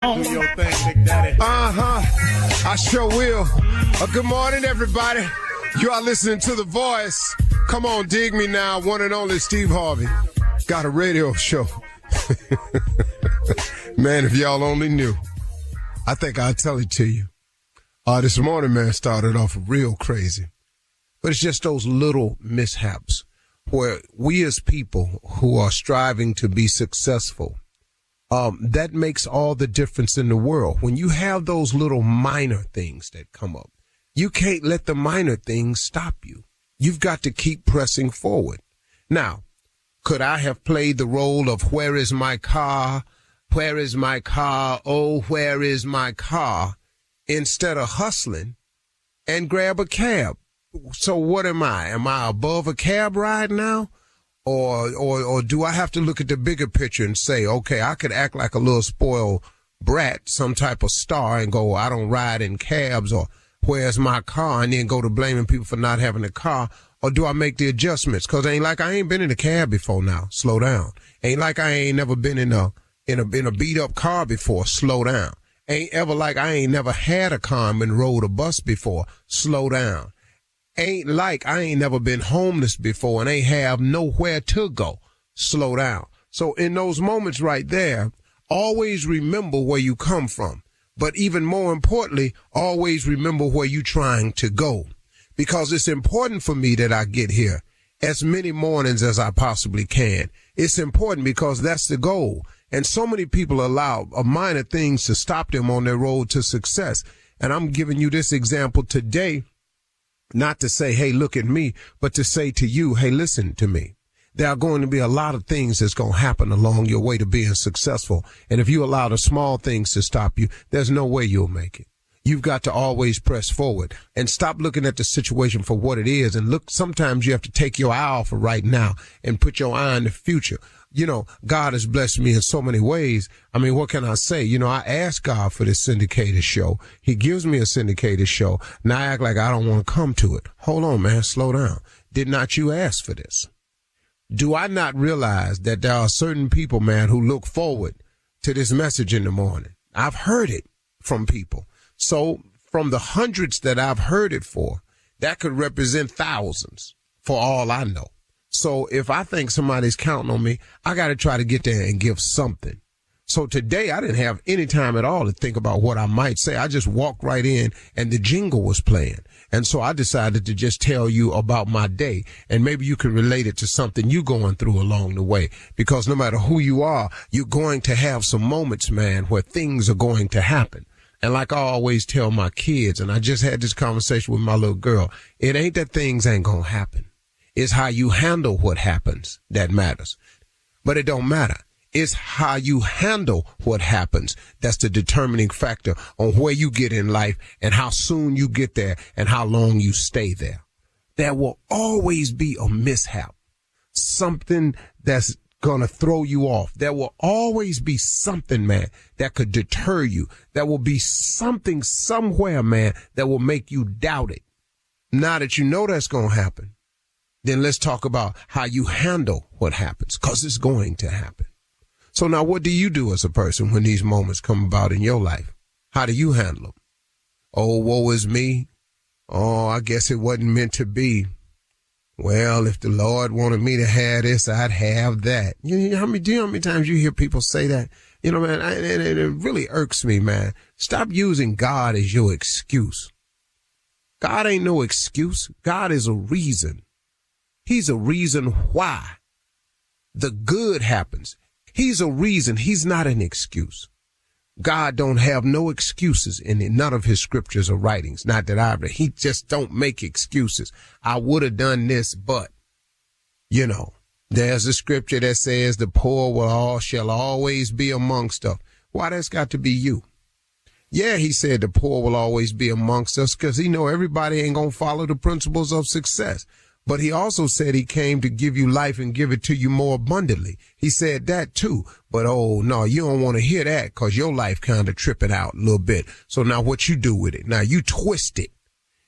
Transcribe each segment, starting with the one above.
Do your thing, Big Daddy. I sure will. Good morning, everybody. You are listening to The Voice. Come on, dig me now. One and only Steve Harvey. Got a radio show. Man, if y'all only knew. I think I'll tell it to you. This morning, man, started off real crazy. But it's just those little mishaps where we as people who are striving to be successful, that makes all the difference in the world. When you have those little minor things that come up, you can't let the minor things stop you. You've got to keep pressing forward. Now, could I have played the role of where is my car? Where is my car? Oh, where is my car? Instead of hustling and grab a cab. So what am I? Am I above a cab ride now? Or do I have to look at the bigger picture and say, okay, I could act like a little spoiled brat, some type of star, and go, I don't ride in cabs, or where's my car, and then go to blaming people for not having a car? Or do I make the adjustments? Cause ain't like I ain't been in a cab before now. Slow down. Ain't like I ain't never been in a beat up car before. Slow down. Ain't ever like I ain't never had a car and rode a bus before. Slow down. Ain't like I ain't never been homeless before and ain't have nowhere to go. Slow down. So in those moments right there, always remember where you come from. But even more importantly, always remember where you're trying to go. Because it's important for me that I get here as many mornings as I possibly can. It's important because that's the goal. And so many people allow minor things to stop them on their road to success. And I'm giving you this example today, not to say, hey, look at me, but to say to you, hey, listen to me. There are going to be a lot of things that's going to happen along your way to being successful. And if you allow the small things to stop you, there's no way you'll make it. You've got to always press forward and stop looking at the situation for what it is. And look, sometimes you have to take your eye off of right now and put your eye on the future. You know, God has blessed me in so many ways. I mean, what can I say? You know, I asked God for this syndicated show. He gives me a syndicated show. Now I act like I don't want to come to it. Hold on, man. Slow down. Did not you ask for this? Do I not realize that there are certain people, man, who look forward to this message in the morning? I've heard it from people. So from the hundreds that I've heard it for, that could represent thousands for all I know. So if I think somebody's counting on me, I got to try to get there and give something. So today I didn't have any time at all to think about what I might say. I just walked right in and the jingle was playing. And so I decided to just tell you about my day, and maybe you can relate it to something you're going through along the way, because no matter who you are, you're going to have some moments, man, where things are going to happen. And like I always tell my kids, and I just had this conversation with my little girl, it ain't that things ain't going to happen. It's how you handle what happens that matters. But it don't matter. It's how you handle what happens that's the determining factor on where you get in life and how soon you get there and how long you stay there. There will always be a mishap, something that's going to throw you off. There will always be something, man, that could deter you. There will be something somewhere, man, that will make you doubt it. Now that you know that's going to happen, then let's talk about how you handle what happens, because it's going to happen. So now what do you do as a person when these moments come about in your life? How do you handle them? Oh, woe is me. Oh, I guess it wasn't meant to be. Well, if the Lord wanted me to have this, I'd have that. You know how many times you hear people say that? You know, man, it really irks me, man. Stop using God as your excuse. God ain't no excuse. God is a reason. He's a reason why the good happens. He's a reason. He's not an excuse. God don't have no excuses in none of his scriptures or writings. Not that I've read. He just don't make excuses. I would have done this, but, you know, there's a scripture that says the poor shall always be amongst us. Why, that's got to be you. Yeah, he said the poor will always be amongst us because he know everybody ain't going to follow the principles of success. But he also said he came to give you life and give it to you more abundantly. He said that too. But, oh, no, you don't want to hear that because your life kind of tripping out a little bit. So now what you do with it? Now you twist it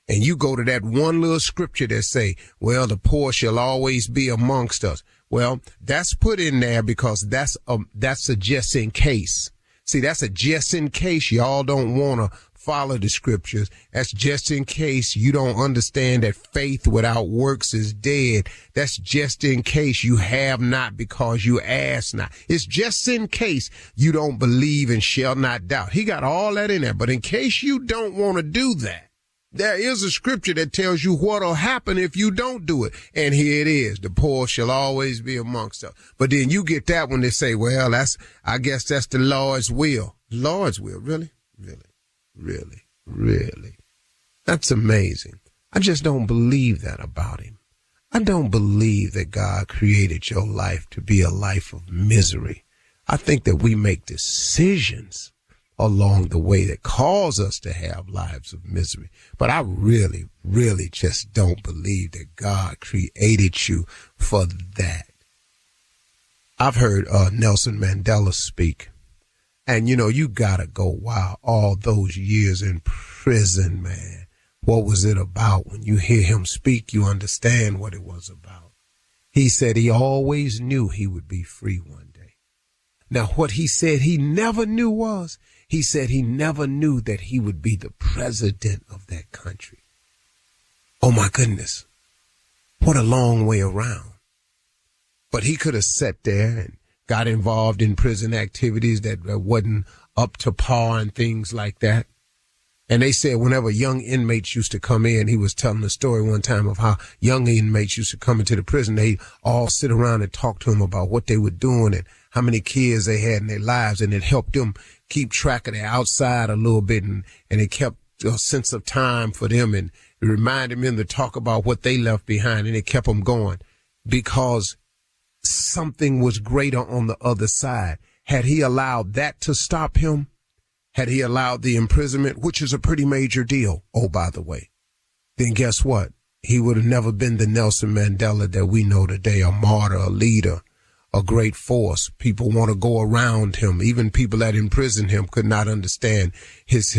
and you go to that one little scripture that say, well, the poor shall always be amongst us. Well, that's put in there because that's a just in case. See, that's a just in case y'all don't want to follow the scriptures. That's just in case you don't understand that faith without works is dead. That's just in case you have not because you ask not. It's just in case you don't believe and shall not doubt. He got all that in there. But in case you don't want to do that, there is a scripture that tells you what'll happen if you don't do it. And here it is. The poor shall always be amongst us. But then you get that when they say, well, I guess that's the Lord's will. Lord's will. Really? Really? That's amazing. I just don't believe that about him. I don't believe that God created your life to be a life of misery. I think that we make decisions along the way that cause us to have lives of misery. But I really just don't believe that God created you for that. I've heard Nelson Mandela speak. And, you gotta go, wow, all those years in prison, man. What was it about? When you hear him speak, you understand what it was about. He said he always knew he would be free one day. Now, what he said he never knew was, he said he never knew that he would be the president of that country. Oh, my goodness. What a long way around. But he could have sat there and got involved in prison activities that wasn't up to par and things like that. And they said whenever young inmates used to come in, he was telling a story one time of how young inmates used to come into the prison. They all sit around and talk to him about what they were doing and how many kids they had in their lives. And it helped them keep track of their outside a little bit. And it kept a sense of time for them. And it reminded them to talk about what they left behind. And it kept them going because something was greater on the other side. Had he allowed that to stop him, had he allowed the imprisonment, which is a pretty major deal, oh, by the way, then guess what? He would have never been the Nelson Mandela that we know today, a martyr, a leader, a great force. People want to go around him. Even people that imprisoned him could not understand his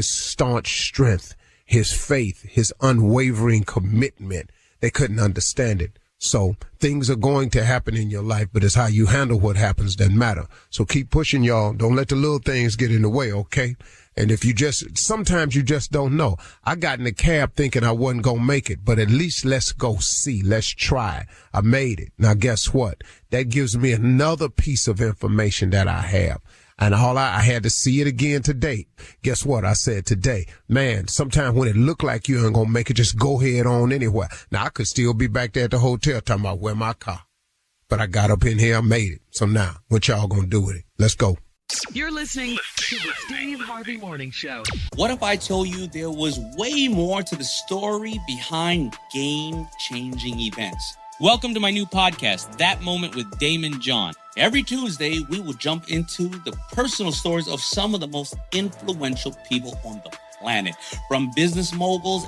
staunch strength, his faith, his unwavering commitment. They couldn't understand it. So things are going to happen in your life, but it's how you handle what happens that matter. So keep pushing, y'all. Don't let the little things get in the way, okay? And if sometimes you just don't know. I got in the cab thinking I wasn't going to make it, but at least let's go see. Let's try. I made it. Now, guess what? That gives me another piece of information that I have. And I had to see it again today. Guess what? I said today, man, sometimes when it look like you ain't going to make it, just go head on anywhere. Now, I could still be back there at the hotel talking about where my car. But I got up in here, I made it. So now, what y'all going to do with it? Let's go. You're listening to the Steve Harvey Morning Show. What if I told you there was way more to the story behind game-changing events? Welcome to my new podcast, That Moment with Damon John. Every Tuesday, we will jump into the personal stories of some of the most influential people on the planet, from business moguls.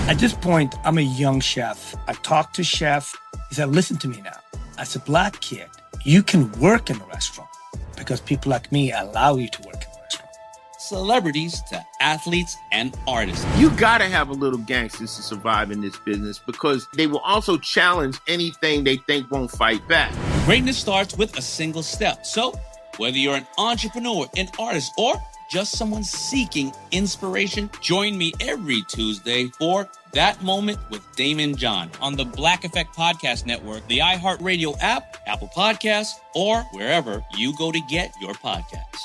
At this point, I'm a young chef. I talked to chef. He said, listen to me now. As a black kid, you can work in a restaurant because people like me allow you to work in a restaurant. Celebrities to athletes and artists. You gotta have a little gangsters to survive in this business because they will also challenge anything they think won't fight back. Greatness starts with a single step. So, whether you're an entrepreneur, an artist, or just someone seeking inspiration, join me every Tuesday for That Moment with Damon John on the Black Effect Podcast Network, the iHeartRadio app, Apple Podcasts, or wherever you go to get your podcasts.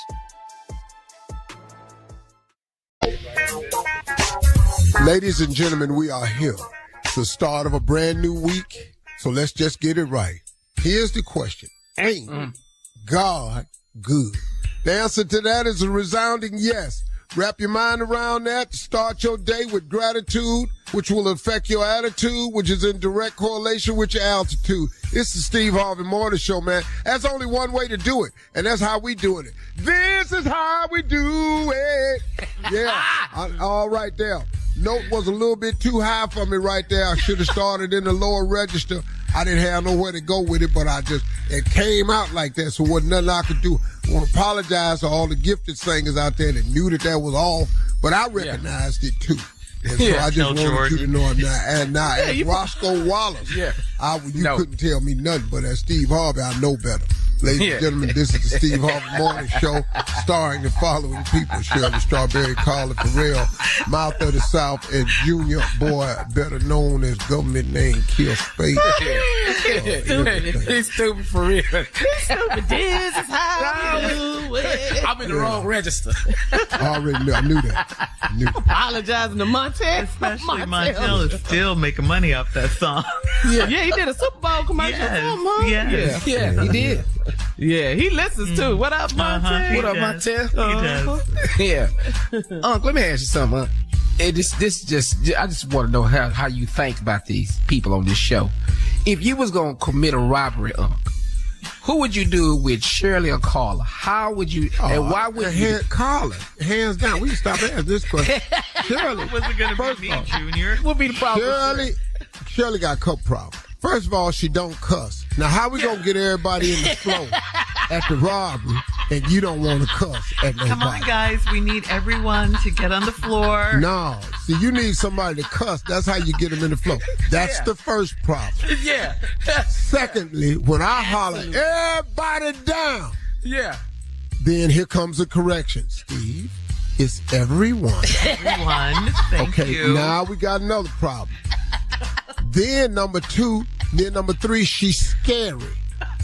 Ladies and gentlemen, we are here. It's the start of a brand new week, so let's just get it right. Here's the question. Ain't God good? The answer to that is a resounding yes. Wrap your mind around that. Start your day with gratitude, which will affect your attitude, which is in direct correlation with your altitude. It's the Steve Harvey Morning Show, man. That's only one way to do it, and that's how we doing it. This is how we do it. Yeah, all right there. Note was a little bit too high for me right there. I should have started in the lower register. I didn't have nowhere to go with it, but it came out like that, so wasn't nothing I could do. I want to apologize to all the gifted singers out there that knew that was off, but I recognized it too. And so I just wanted you to know I'm not. And Roscoe Wallace, you couldn't tell me nothing, but as Steve Harvey, I know better. Ladies and gentlemen, this is the Steve Harvey Morning Show, starring the following people: Shirley Strawberry, Carla Farrell, Mouth of the South, and Junior Boy, better known as government name Kill Spade. He's stupid for real. He's stupid. This is how we do it. I'm in the wrong register. I already knew. I knew that. Apologizing to Montel. Especially Montel is still making money off that song. Yeah, he did a Super Bowl commercial for him, huh? Yes. Yeah, he did. Yeah, he listens too. What up, Montel? What up, Montel? He does. Yeah. Unc, let me ask you something, Unc. I just want to know how you think about these people on this show. If you was going to commit a robbery, Unc, who would you do it with, Shirley or Carla? How would you, and why would you? Carla, hands down. We can stop asking this question. Shirley. Was it going to be me, Junior? What would be the problem? Shirley got a couple problems. First of all, she don't cuss. Now, how we gonna get everybody in the flow at the robbery and you don't want to cuss at nobody? Come on, guys. We need everyone to get on the floor. No. See, you need somebody to cuss. That's how you get them in the flow. That's the first problem. Yeah. Secondly, when I holler, everybody down. Yeah. Then here comes a correction, Steve. It's everyone. Everyone. Thank you. Okay, now we got another problem. Then number three, she's scary.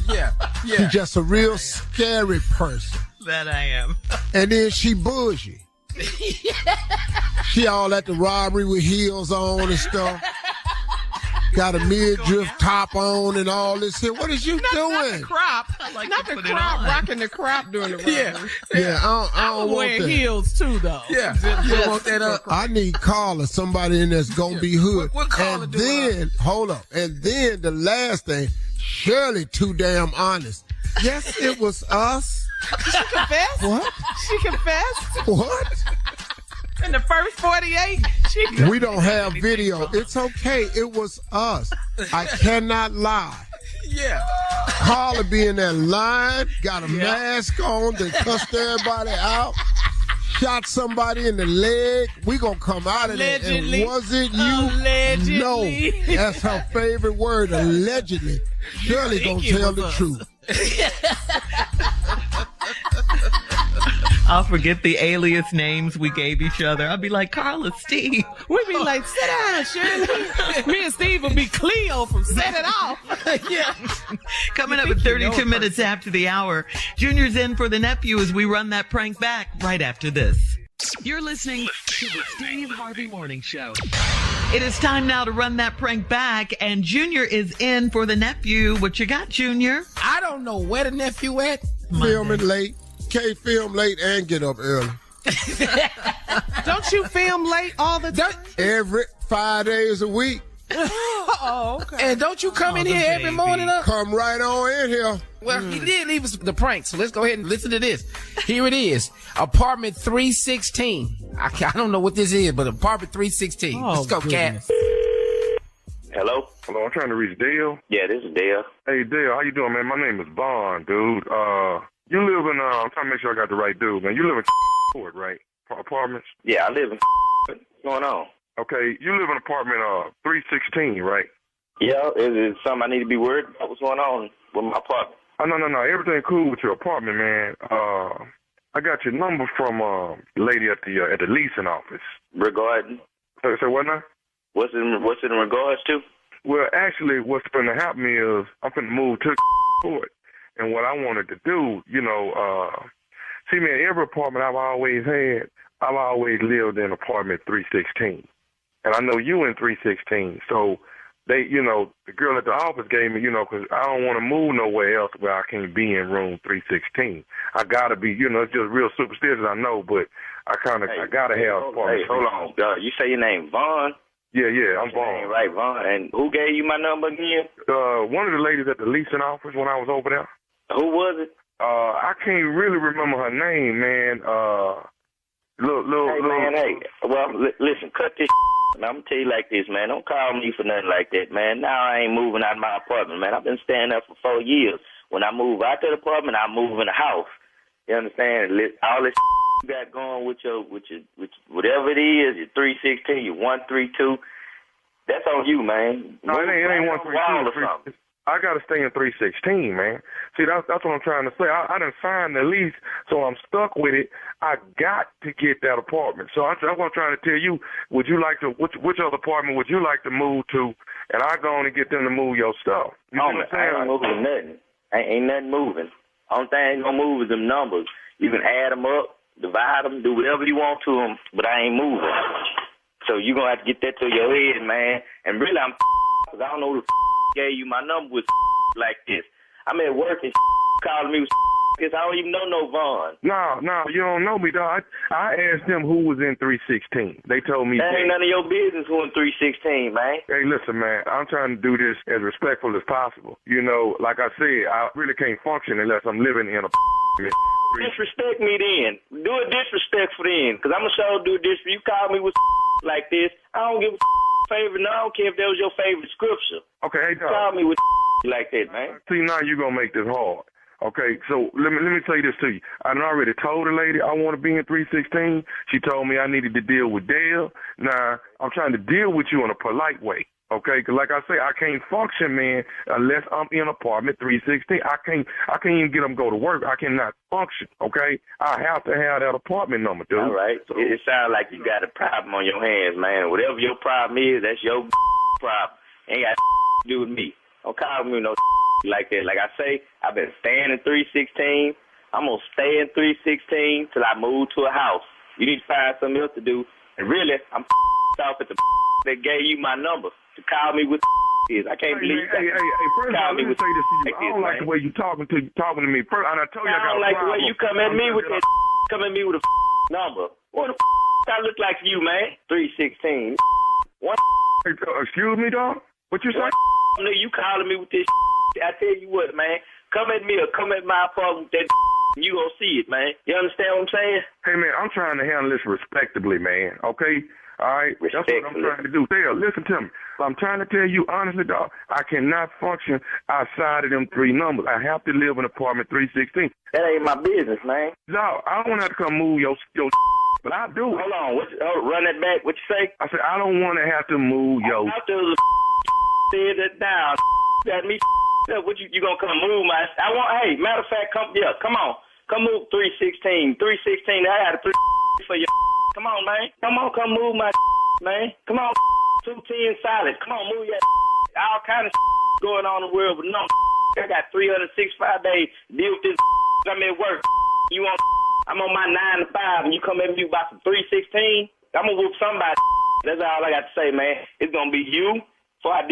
Yeah. She's just a real scary person. That I am. And then she bougie. She all at the robbery with heels on and stuff. Got a midriff top on and all this here. What is you doing? Not the crop. like Not to the put it crop. on. Rocking the crop during the robbery. Yeah, I don't want wearing that. heels too, though. Yeah. You don't want that up. I need Carla, somebody in that's gonna be hood. What Carla and do, then, hold up. And then the last thing, Shirley too damn honest. Yes, it was us. She confessed? What? She confessed? What? In the first 48? We don't have video. It's okay. It was us. I cannot lie. Yeah. Carla be in that line, got a mask on, they cussed everybody out, shot somebody in the leg. We gonna come out of that. And was it you? Allegedly. No. That's her favorite word, allegedly. Shirley gonna tell the truth. I'll forget the alias names we gave each other. I'll be like, Carla, Steve. We be like, sit down, Shirley. Me and Steve will be Cleo from Set It Off. Yeah. Coming up at 32 minutes after the hour, Junior's in for the nephew as we run that prank back right after this. You're listening to the Steve Harvey Morning Show. It is time now to run that prank back, and Junior is in for the nephew. What you got, Junior? I don't know where the nephew at. Filming late. Can't film late and get up early. Don't you film late all the time? Every 5 days a week. Oh, okay. And don't you come in here every morning up? Come right on in here. Well, he did leave us the prank, so let's go ahead and listen to this. Here it is. Apartment 316. I don't know what this is, but apartment 316. Oh, let's go, goodness. Cat. Hello? Hello, I'm trying to reach Dale. Yeah, this is Dale. Hey, Dale, how you doing, man? My name is Bond, dude. You live in, I'm trying to make sure I got the right dude, man. You live in Ford, right? Apartments? Yeah, I live in What's going on? Okay, you live in apartment 316, right? Yeah, is it something I need to be worried about? What's going on with my apartment? Oh, no. Everything cool with your apartment, man. I got your number from the lady at the leasing office. Regarding? So what now? What's it in regards to? Well, actually, what's going to happen is I'm going to move to Ford. And what I wanted to do, see, man, every apartment I've always lived in apartment 316. And I know you in 316. So they, the girl at the office gave me, because I don't want to move nowhere else where I can't be in room 316. I got to be, it's just real superstitious, I know, but I got to have apartment. Hey, hold on. You say your name Vaughn? Yeah, I'm Vaughn. Right, Vaughn. And who gave you my number again? One of the ladies at the leasing office when I was over there. Who was it? I can't really remember her name, man. Listen, cut this I'm going to tell you like this, man. Don't call me for nothing like that, man. Now I ain't moving out of my apartment, man. I've been staying there for 4 years. When I move out to the apartment, I move in the house. You understand? All this you got going with your whatever it is, your 316, your 132, that's on you, man. No, it ain't 132. I got to stay in 316, man. See, that's what I'm trying to say. I done signed the lease, so I'm stuck with it. I got to get that apartment. So that's what I'm trying to tell you. Would you like to, which other apartment would you like to move to? And I go on and get them to move your stuff. You know what I'm saying? I ain't moving nothing. Ain't nothing moving. Only thing ain't gonna move is them numbers. You can add them up, divide them, do whatever you want to them, but I ain't moving. So you gonna have to get that to your head, man. And really, I'm because I don't know who the gave you my number with like this. I'm at work and calling me with because I don't even know no Vaughn. No, you don't know me, dog. I asked them who was in 316. They told me that ain't none of your business who in 316, man. Hey, listen, man, I'm trying to do this as respectful as possible. You know, like I said, I really can't function unless I'm living in a disrespect me then. Do a disrespectful then, because I'm going to show do this. You call me with like this, I don't give a favorite. No, I don't care if that was your favorite scripture. Okay, hey, dog. Call me with like that, man. See, now you're going to make this hard. Okay, so let me say this to you. I done already told the lady I want to be in 316. She told me I needed to deal with Dale. Now, I'm trying to deal with you in a polite way. Okay, because like I say, I can't function, man, unless I'm in apartment 316. I can't even get them to go to work. I cannot function, okay? I have to have that apartment number, dude. All right. So, it sounds like you got a problem on your hands, man. Whatever your problem is, that's your problem. Ain't got to do with me. Don't call me no like that. Like I say, I've been staying in 316. I'm going to stay in 316 till I move to a house. You need to find something else to do. And really, I'm off at the that gave you my number to call me with is. I can't believe that. Hey, first of all, let me say this to you. I don't like the way you talking to me. First, and I told you I got a problem. I don't like the way you come at me with that come at me with a number. What the I look like you, man? 316. One excuse me, dog? What you say? You calling me with this I tell you what, man. Come at me or come at my apartment with that you gonna see it, man. You understand what I'm saying? Hey, man, I'm trying to handle this respectably, man. Okay? All right? That's what I'm trying to do. Dale, listen to me. I'm trying to tell you honestly, dog, I cannot function outside of them three numbers. I have to live in apartment 316. That ain't my business, man. Dog, I don't have to come move your but I do. Hold on. Run that back. What you say? I said, I don't want to have to move your said that down. That me. What you gonna come move my? Hey, matter of fact, come on, come move 316. 316. I got a 3 for you. Come on, man. Come move my man. Come on, 210 solid. Come on, move your all kind of going on in the world, but no, I got 365 days to deal with this. I'm at work. I'm on my 9 to 5, and you come at me about some 316. I'm gonna whoop somebody. That's all I got to say, man. It's gonna be you. Before I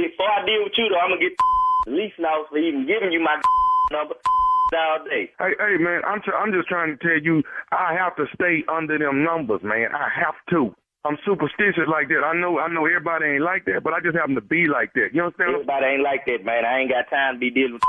deal with you, though, I'm gonna get the lease now for even giving you my number all day. Hey, man, I'm just trying to tell you, I have to stay under them numbers, man. I have to. I'm superstitious like that. I know everybody ain't like that, but I just happen to be like that. You understand? Everybody ain't like that, man. I ain't got time to be dealing with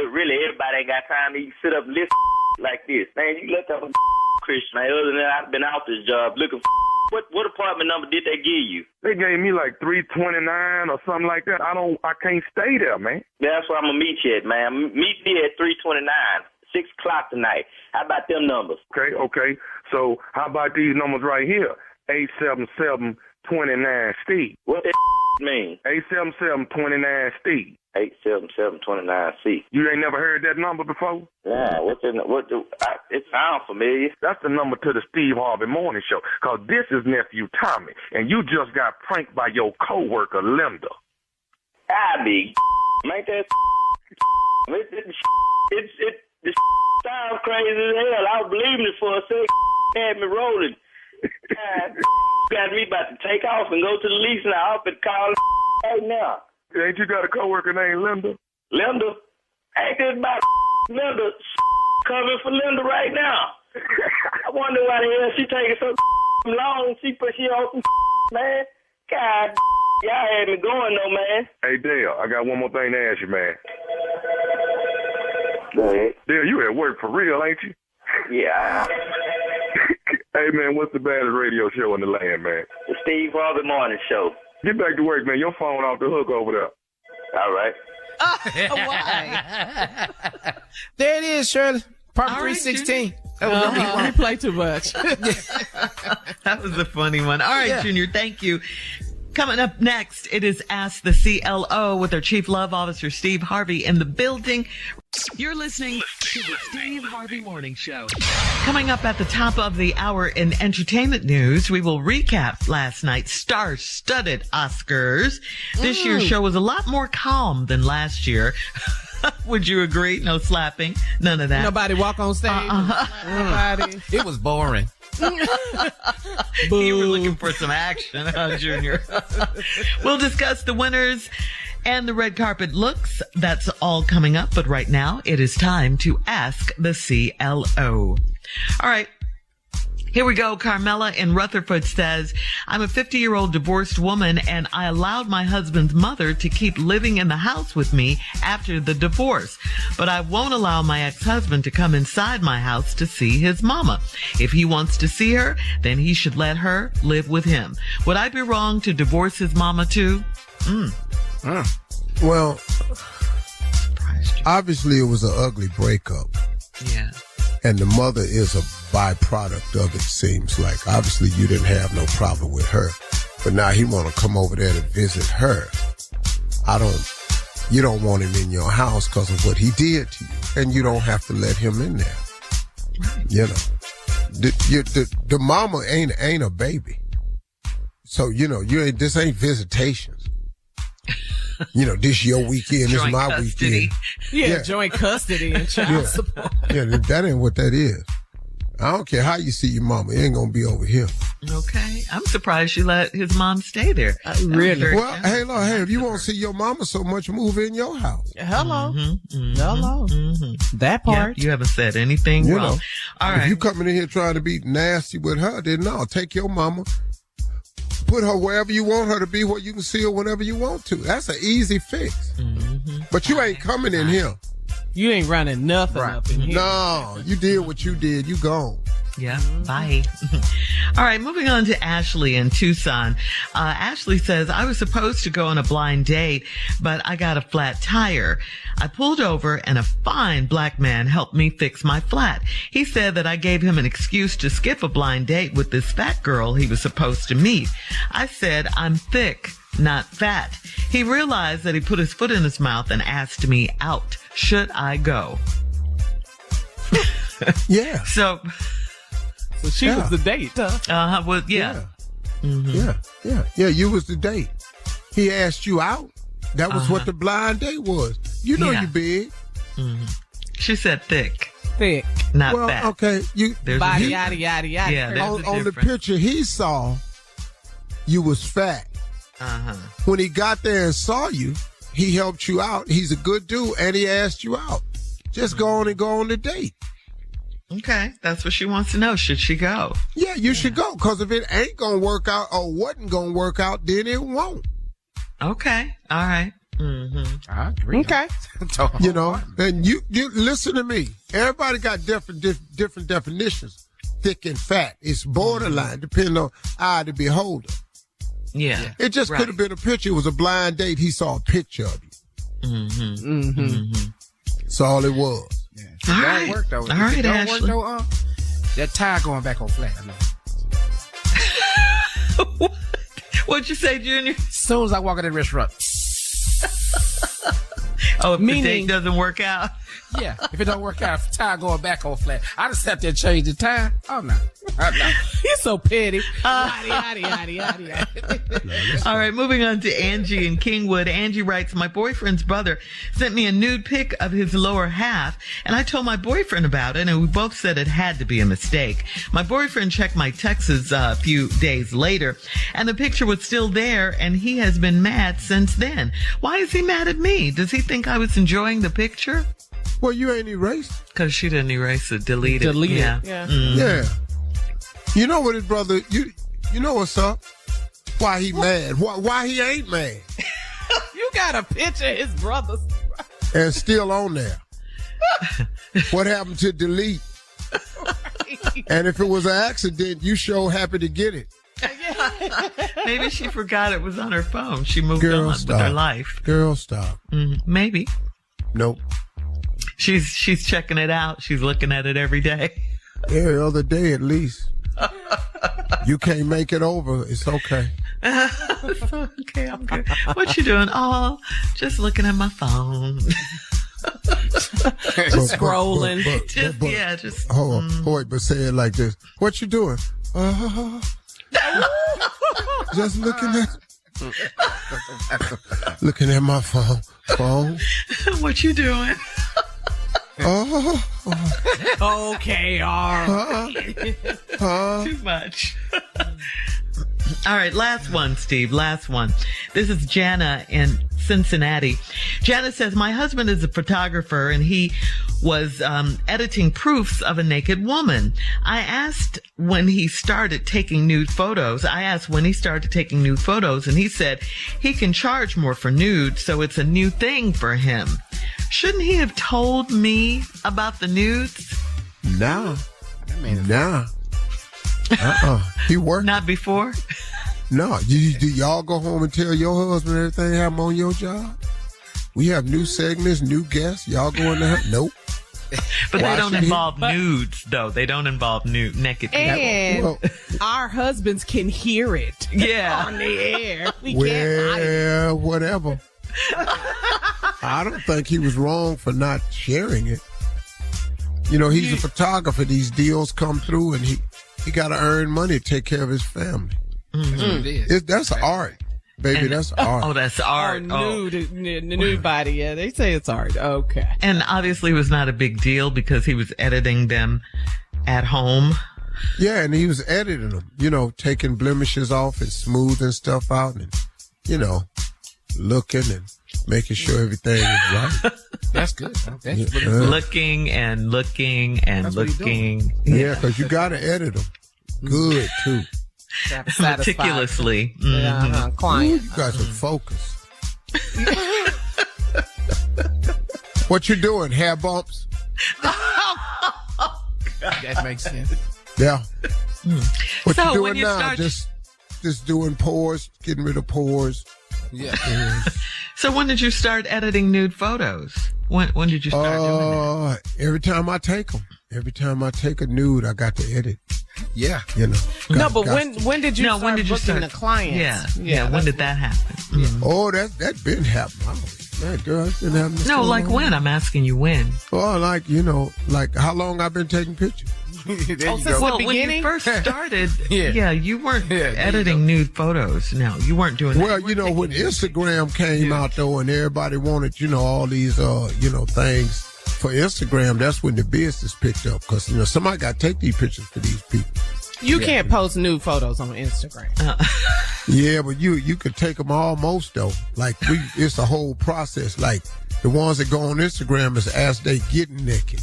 really, everybody ain't got time to even sit up and listen like this. Man, you look up a Christian, man. Other than that, I've been out this job looking for what apartment number did they give you? They gave me like 329 or something like that. I can't stay there, man. That's where I'm gonna meet you at, man. Meet me at 329, 6 o'clock tonight. How about them numbers? Okay. So how about these numbers right here? 877-29-STEVE. What that mean? 877-29-STEVE. 877-29-C. You ain't never heard that number before? Yeah, it sounds familiar. That's the number to the Steve Harvey Morning Show. Because this is nephew Tommy, and you just got pranked by your coworker Linda. I be make that it sounds crazy as hell. I was believing it for a second. Had me rolling. Got me about to take off and go to the lease now. Up and call right now. Ain't you got a coworker named Linda? Linda? Ain't this about Linda coming for Linda right now? I wonder why the hell she taking so long. She on some man. God, y'all had me going though, man. Hey, Dale, I got one more thing to ask you, man. Go ahead. Dale, you at work for real, ain't you? Yeah. Hey, man, what's the baddest radio show in the land, man? The Steve Harvey Morning Show. Get back to work, man. Your phone off the hook over there. All right. Why? There it is, Shirley. Part 316. You play too much. That was a funny one. All right, Junior, thank you. Coming up next, it is Ask the CLO with our Chief Love Officer, Steve Harvey, in the building. You're listening to the Steve Harvey Morning Show. Coming up at the top of the hour in entertainment news, we will recap last night's star-studded Oscars. This year's show was a lot more calm than last year. Would you agree? No slapping, none of that. Nobody walk on stage. Nobody. It was boring. You were looking for some action, huh, Junior? We'll discuss the winners and the red carpet looks. That's all coming up. But right now, it is time to ask the CLO. All right. Here we go. Carmela in Rutherford says, I'm a 50-year-old divorced woman, and I allowed my husband's mother to keep living in the house with me after the divorce. But I won't allow my ex-husband to come inside my house to see his mama. If he wants to see her, then he should let her live with him. Would I be wrong to divorce his mama too? Well, obviously it was an ugly breakup. Yeah. And the mother is a byproduct of it, seems like. Obviously, you didn't have no problem with her. But now he want to come over there to visit her. You don't want him in your house because of what he did to you. And you don't have to let him in there. You know, the mama ain't a baby. So, you know, this ain't visitations. You know, this your weekend, this is my weekend. Yeah, joint custody and child support. Yeah, that ain't what that is. I don't care how you see your mama. It ain't going to be over here. Okay. I'm surprised you let his mom stay there. Really? Well, hey, Lord, if you won't see your mama so much, move in your house. Hello. Hello. That part. Yeah, you haven't said anything wrong. Know, all right. If you coming in here trying to be nasty with her, then no, take your mama. Put her wherever you want her to be, where you can see her whenever you want to. That's an easy fix. But you ain't coming in here. You ain't running nothing up in here. No, you did what you did. You gone. Yeah, bye. All right, moving on to Ashley in Tucson. Ashley says, I was supposed to go on a blind date, but I got a flat tire. I pulled over and a fine black man helped me fix my flat. He said that I gave him an excuse to skip a blind date with this fat girl he was supposed to meet. I said, I'm thick, not fat. He realized that he put his foot in his mouth and asked me out. Should I go? Yeah. So she was the date, huh? Well, yeah. Yeah, you was the date. He asked you out. That was what the blind date was. You know you big. She said thick. Thick. Not fat. Okay. Body, yada, yada, yada. Yeah, on the picture he saw, you was fat. When he got there and saw you, he helped you out. He's a good dude, and he asked you out. Just go on and go on the date. Okay, that's what she wants to know. Should she go? Yeah, you should go, because if it ain't going to work out or wasn't going to work out, then it won't. Okay, all right. I agree. Okay. You know, and you listen to me. Everybody got different definitions. Thick and fat. It's borderline, depending on eye of the beholder. Yeah. It just could have been a picture. It was a blind date. He saw a picture of you. That's all it was. Yeah. All right. Work, though. All right, Ashley. Work, though, that tire going back on flat. I know. What'd you say, Junior? As soon as I walk in the restaurant. Oh, if the date doesn't work out? Yeah, if it don't work out, if the tire going back on flat, I just sat there and changed the tire. Oh, no. You're so petty. All right, moving on to Angie in Kingwood. Angie writes, my boyfriend's brother sent me a nude pic of his lower half, and I told my boyfriend about it, and we both said it had to be a mistake. My boyfriend checked my texts a few days later, and the picture was still there, and he has been mad since then. Why is he mad at me? Does he think I was enjoying the picture? Well, you ain't erased. Because she didn't erase it. Delete it. Yeah. Yeah. You know what his brother, you know what's up? Why he mad? Why he ain't mad? You got a picture of his brother's. And still on there. What happened to delete? And if it was an accident, you sure happy to get it. Maybe she forgot it was on her phone. She moved on with her life. Girl, stop. Maybe. Nope. She's checking it out. She's looking at it every day. Every other day at least. You can't make it over. It's okay. Okay, I'm good. What you doing? Oh, just looking at my phone. Scrolling. Just. Hold on. Wait, but say it like this. What you doing? Just looking at my phone. What you doing? Okay, Too much. All right, last one, Steve. Last one. This is Jana in Cincinnati. Jana says, my husband is a photographer and he was editing proofs of a naked woman. I asked when he started taking nude photos, and he said he can charge more for nudes, so it's a new thing for him. Shouldn't he have told me about the nudes? Nah. He worked. Not before? No. Do y'all go home and tell your husband everything happened on your job? We have new segments, new guests. Y'all go in there? Nope. But they don't involve nudes, though. They don't involve naked people. And our husbands can hear it. Yeah. On the air. We can't hide it. Well, whatever. I don't think he was wrong for not sharing it. You know, he's a photographer. These deals come through, and he got to earn money to take care of his family. Mm-hmm. That's art, baby. That's art. Oh, that's art. The nude body. Yeah, they say it's art. Okay. And obviously it was not a big deal because he was editing them at home. Yeah, and he was editing them, you know, taking blemishes off and smoothing stuff out and, you know, looking and making sure everything is right. That's good. That's looking and looking and That's looking. Yeah, because you got to edit them. Good, too. Meticulously. Client. Ooh, you got to focus. What you doing? Hair bumps? That makes sense. Yeah. What So you when doing you now? start- Just doing pores, getting rid of pores. Yeah. So when did you start editing nude photos? When did you start doing that? Every time I take them. Every time I take a nude, I got to edit. Yeah. You know. When did you start booking the clients? Yeah. When did that happen? Oh, that been happening. Man, girl, it's been happening. No, so like long. when? I'm asking you when. Well, like, you know, like how long I've been taking pictures. Since the when you beginning? first started, Yeah. you weren't editing nude photos. No, you weren't doing that. Well, you know, when Instagram came out though, and everybody wanted, you know, all these, you know, things for Instagram, that's when the business picked up. Because, you know, somebody got to take these pictures for these people. You can't post nude photos on Instagram. Yeah, but you could take them almost though. Like it's a whole process. Like the ones that go on Instagram is as they get naked.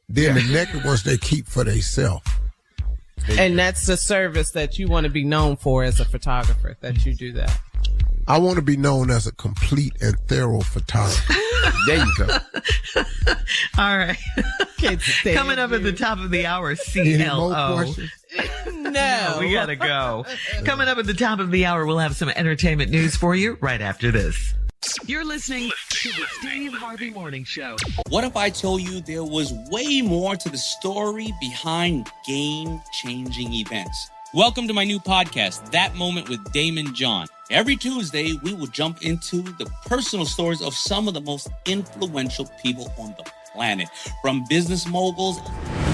Then the naked ones they keep for themselves. And that's the service that you want to be known for as a photographer, that you do that. I want to be known as a complete and thorough photographer. There you go. All right. Coming up at the top of the hour, Any more CLO. questions? No. We gotta go. Coming up at the top of the hour, we'll have some entertainment news for you right after this. You're listening to the Steve Harvey Morning Show. What if I told you there was way more to the story behind game-changing events? Welcome to my new podcast, That Moment with Damon John. Every Tuesday, we will jump into the personal stories of some of the most influential people on the planet, from business moguls.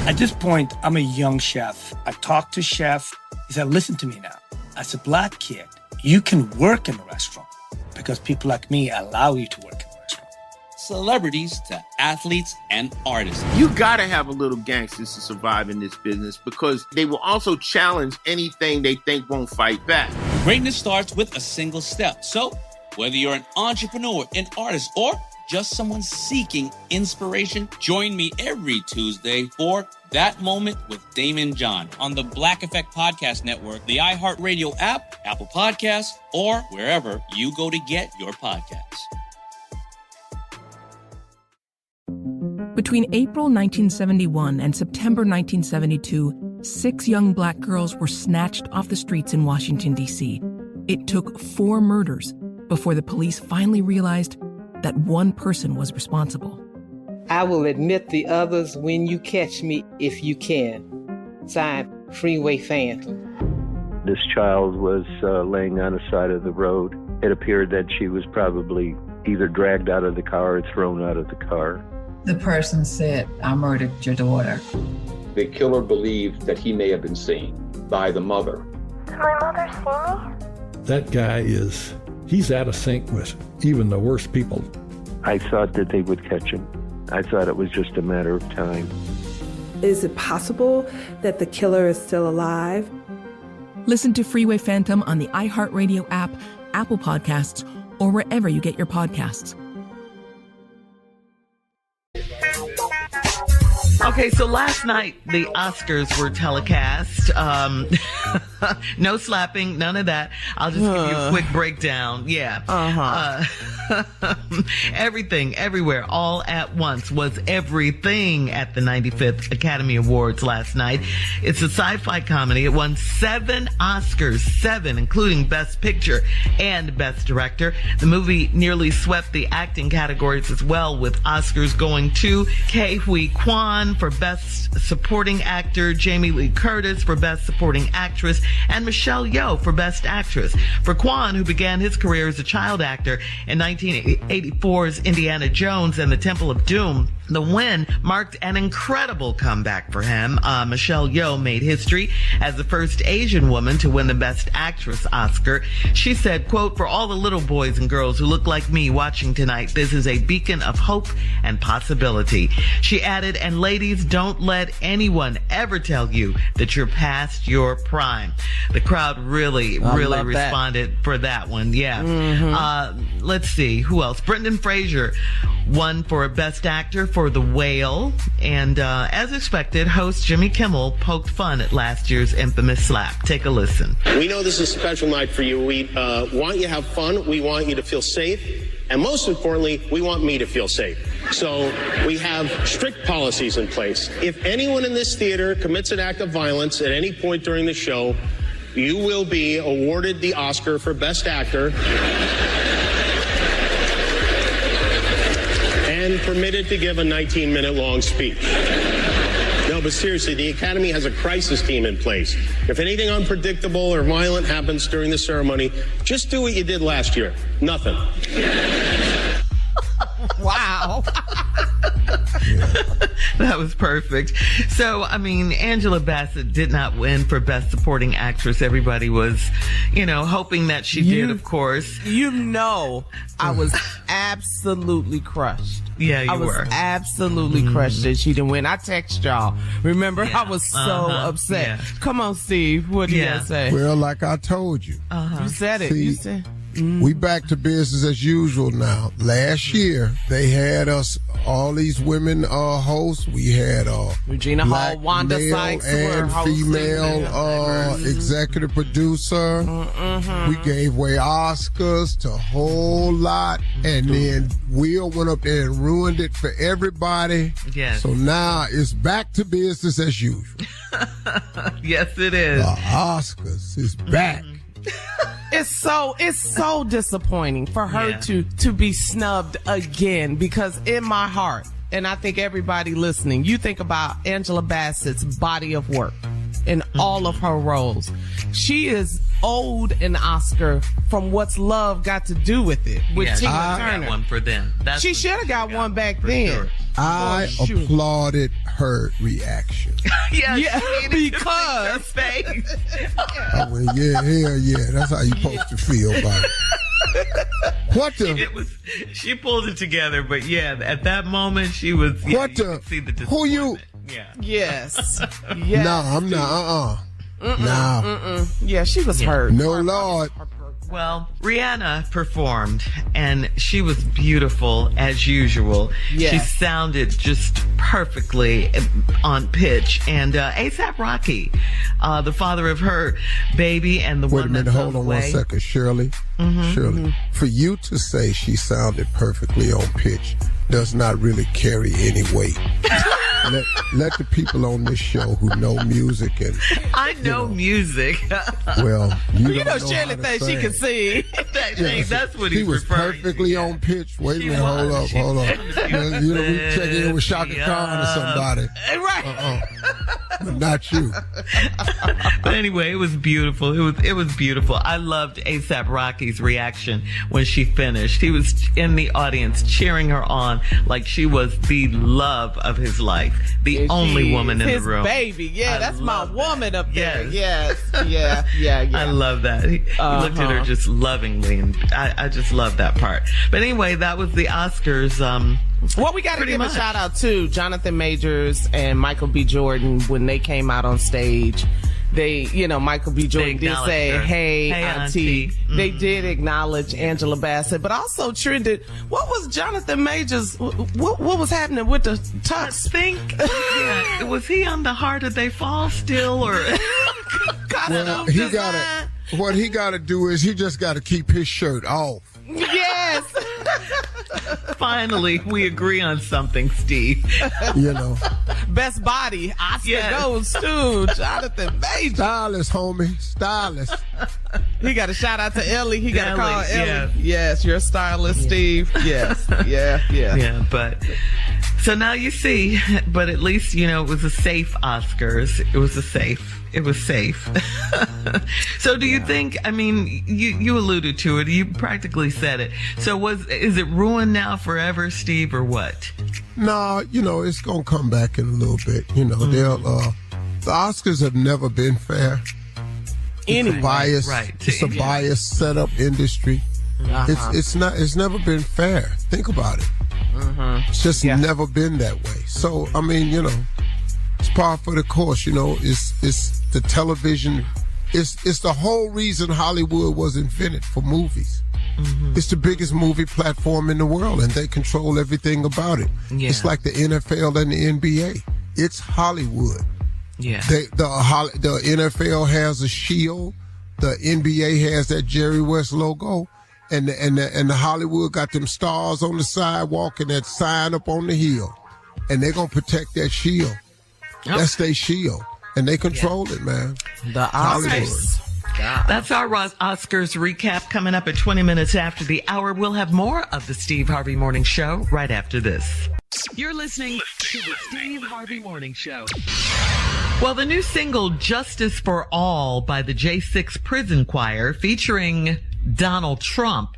At this point, I'm a young chef. I talked to chef. He said, listen to me now. As a black kid, you can work in a restaurant because people like me allow you to work in a restaurant. Celebrities to athletes and artists. You gotta have a little gangsters to survive in this business because they will also challenge anything they think won't fight back. Greatness starts with a single step. So, whether you're an entrepreneur, an artist, or just someone seeking inspiration, join me every Tuesday for That Moment with Damon John on the Black Effect Podcast Network, the iHeartRadio app, Apple Podcasts, or wherever you go to get your podcasts. Between April 1971 and September 1972, 6 young black girls were snatched off the streets in Washington, D.C. It took 4 murders before the police finally realized that one person was responsible. I will admit the others when you catch me if you can. Signed, Freeway Phantom. This child was laying on the side of the road. It appeared that she was probably either dragged out of the car or thrown out of the car. The person said, "I murdered your daughter." The killer believed that he may have been seen by the mother. Did my mother see me? That guy he's out of sync with even the worst people. I thought that they would catch him. I thought it was just a matter of time. Is it possible that the killer is still alive? Listen to Freeway Phantom on the iHeartRadio app, Apple Podcasts, or wherever you get your podcasts. Okay, so last night the Oscars were telecast. No slapping, none of that. I'll just give you a quick breakdown. Yeah. Everything, everywhere, all at once was everything at the 95th Academy Awards last night. It's a sci-fi comedy. It won 7 Oscars, 7, including Best Picture and Best Director. The movie nearly swept the acting categories as well, with Oscars going to Ke Huy Quan for Best Supporting Actor, Jamie Lee Curtis for Best Supporting Actress, and Michelle Yeoh for Best Actress. For Quan, who began his career as a child actor in 1984's Indiana Jones and the Temple of Doom, the win marked an incredible comeback for him. Michelle Yeoh made history as the first Asian woman to win the Best Actress Oscar. She said, quote, "For all the little boys and girls who look like me watching tonight, this is a beacon of hope and possibility." She added, "And ladies, don't let anyone ever tell you that you're past your prime." The crowd really responded for that one. Yeah. Let's see. Who else? Brendan Fraser won for Best Actor for The Whale. And as expected, host Jimmy Kimmel poked fun at last year's infamous slap. Take a listen. We know this is a special night for you. We want you to have fun. We want you to feel safe. And most importantly, we want me to feel safe. So we have strict policies in place. If anyone in this theater commits an act of violence at any point during the show, you will be awarded the Oscar for Best Actor and permitted to give a 19-minute long speech. No, but seriously, the Academy has a crisis team in place. If anything unpredictable or violent happens during the ceremony, just do what you did last year. Nothing. Wow. That was perfect. So, I mean, Angela Bassett did not win for Best Supporting Actress. Everybody was, hoping that she did, of course. I was absolutely crushed. Yeah, you were. I was absolutely crushed that she didn't win. I text y'all. Remember, I was so upset. Yeah. Come on, Steve. What do you say? Well, like I told you. You said it. You said. We back to business as usual now. Last year, they had us, all these women hosts. We had Regina Hall, Wanda Sykes, and female executive producer. We gave away Oscars to a whole lot. And then Will went up there and ruined it for everybody. Yes. So now it's back to business as usual. Yes, it is. The Oscars is back. It's so disappointing for her to be snubbed again, because in my heart, and I think everybody listening, you think about Angela Bassett's body of work in all of her roles. She is owed an Oscar from What's Love Got to Do with It with Tina Turner. Got one for them. She should have got one back then. Sure. I applauded her reaction. Because her face. I went, yeah. That's how you supposed to feel about it. She pulled it together, but at that moment she was. You could see the disappointment. Who you? Yeah. Yes. No, I'm not. No. Yeah, she was hurt. No, Lord. Well, Rihanna performed, and she was beautiful as usual. Yes. She sounded just perfectly on pitch. And A$AP Rocky, the father of her baby and the Wait one a minute, that's hold on one second, Shirley. Shirley, for you to say she sounded perfectly on pitch does not really carry any weight. let the people on this show who know music and I know music. Well, you know Shirley thinks she can sing. That's what he's was referring perfectly on pitch. Wait a minute, hold up. You know, we check in with Shaka Khan or somebody. Right. But not you. But anyway, it was beautiful. It was beautiful. I loved A$AP Rocky's reaction when she finished. He was in the audience cheering her on like she was the love of his life, the only woman in the room. His baby, that's my woman up there. Yes. Yeah. I love that. He looked at her just lovingly, and I just love that part. But anyway, that was the Oscars. Well, we got to give a shout out to Jonathan Majors and Michael B. Jordan when they came out on stage. They, Michael B. Jordan did say, hey, auntie. Mm-hmm. They did acknowledge Angela Bassett, but also trended. What was Jonathan Majors? What was happening with the tux? I think, was he on the Harder They Fall still, or? What he got to do is he just got to keep his shirt off. Yes. Finally, we agree on something, Steve. Best body. Oscar goes to Jonathan Majors. Stylist, homie. Stylist. He got a shout out to Ellie. He got to call Ellie. Yeah. Yes, you're a stylist, Steve. Yes. Yeah. Yeah, but so now you see, but at least, it was a safe Oscars. It was safe. So do you think, you alluded to it, you practically said it. So is it ruined now forever, Steve, or what? No, it's going to come back in a little bit. The Oscars have never been fair. It's a bias. Right. It's a biased setup industry. Uh-huh. It's never been fair. Think about it. Mm-hmm. It's just never been that way. So, it's par for the course, it's the television. It's the whole reason Hollywood was invented, for movies. Mm-hmm. It's the biggest movie platform in the world, and they control everything about it. Yeah. It's like the NFL and the NBA. It's Hollywood. Yeah. The NFL has a shield. The NBA has that Jerry West logo. And the Hollywood got them stars on the sidewalk and that sign up on the hill. And they're going to protect that shield. Oh. That's their shield. And they control it, man. The Oscars. That's our Oscars recap coming up at 20 minutes after the hour. We'll have more of the Steve Harvey Morning Show right after this. You're listening to the Steve Harvey Morning Show. Well, the new single Justice for All by the J6 Prison Choir, featuring Donald Trump,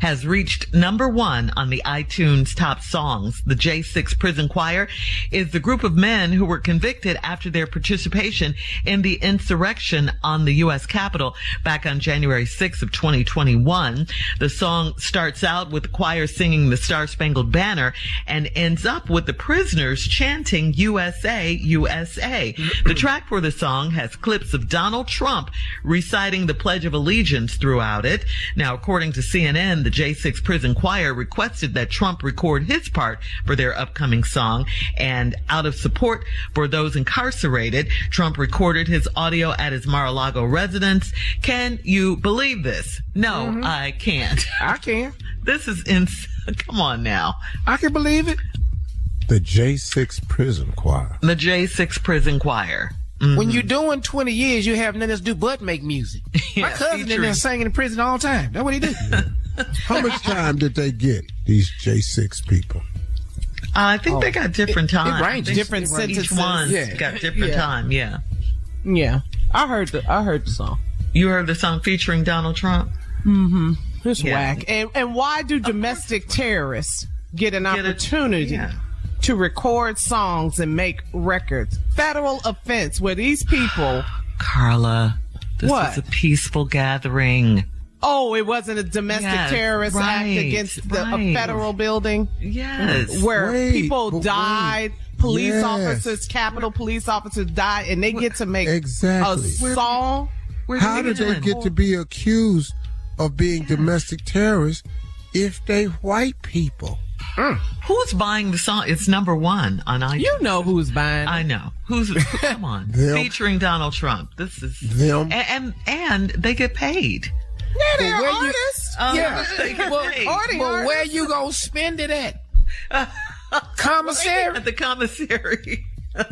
has reached number 1 on the iTunes top songs. The J6 Prison Choir is the group of men who were convicted after their participation in the insurrection on the U.S. Capitol back on January 6th of 2021. The song starts out with the choir singing the Star-Spangled Banner and ends up with the prisoners chanting USA, USA. The track for the song has clips of Donald Trump reciting the Pledge of Allegiance throughout it. Now, according to CNN, the J6 Prison Choir requested that Trump record his part for their upcoming song. And out of support for those incarcerated, Trump recorded his audio at his Mar-a-Lago residence. Can you believe this? No, I can't. I can. This is come on now. I can believe it. The J6 Prison Choir. The J6 Prison Choir. Mm-hmm. When you're doing 20 years, you have nothing else to do but make music. My cousin in there singing in prison all the time. That's what he do. How much time did they get, these J6 people? I think they got different time. It ranges. Different sentences. Each one got different time, Yeah. I heard the song. You heard the song featuring Donald Trump? Mm-hmm. It's whack. And why do domestic terrorists get an opportunity to record songs and make records? Federal offense where these people... Carla, this was a peaceful gathering. Oh, it wasn't a domestic terrorist act against a federal building? Yes. Where people died, police officers, Capitol police officers died, and they get to make a song? How did they get to be accused of being domestic terrorists if they white people? Who's buying the song? It's number 1 on iTunes. You know who's buying it. I know. Come on. Featuring Donald Trump. This is them. And they get paid. Yeah, they're artists. They get paid. But where you gonna spend it at? Commissary? At the commissary.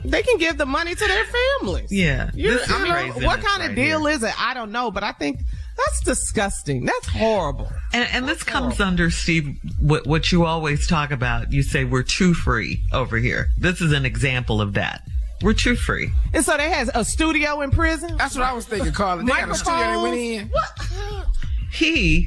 They can give the money to their families. Yeah. What kind of deal is it? I don't know, but I think that's disgusting. That's horrible. And this comes under, Steve, what you always talk about. You say we're too free over here. This is an example of that. We're too free. And so they had a studio in prison? That's what I was thinking, Carla. They got a studio they went in. What?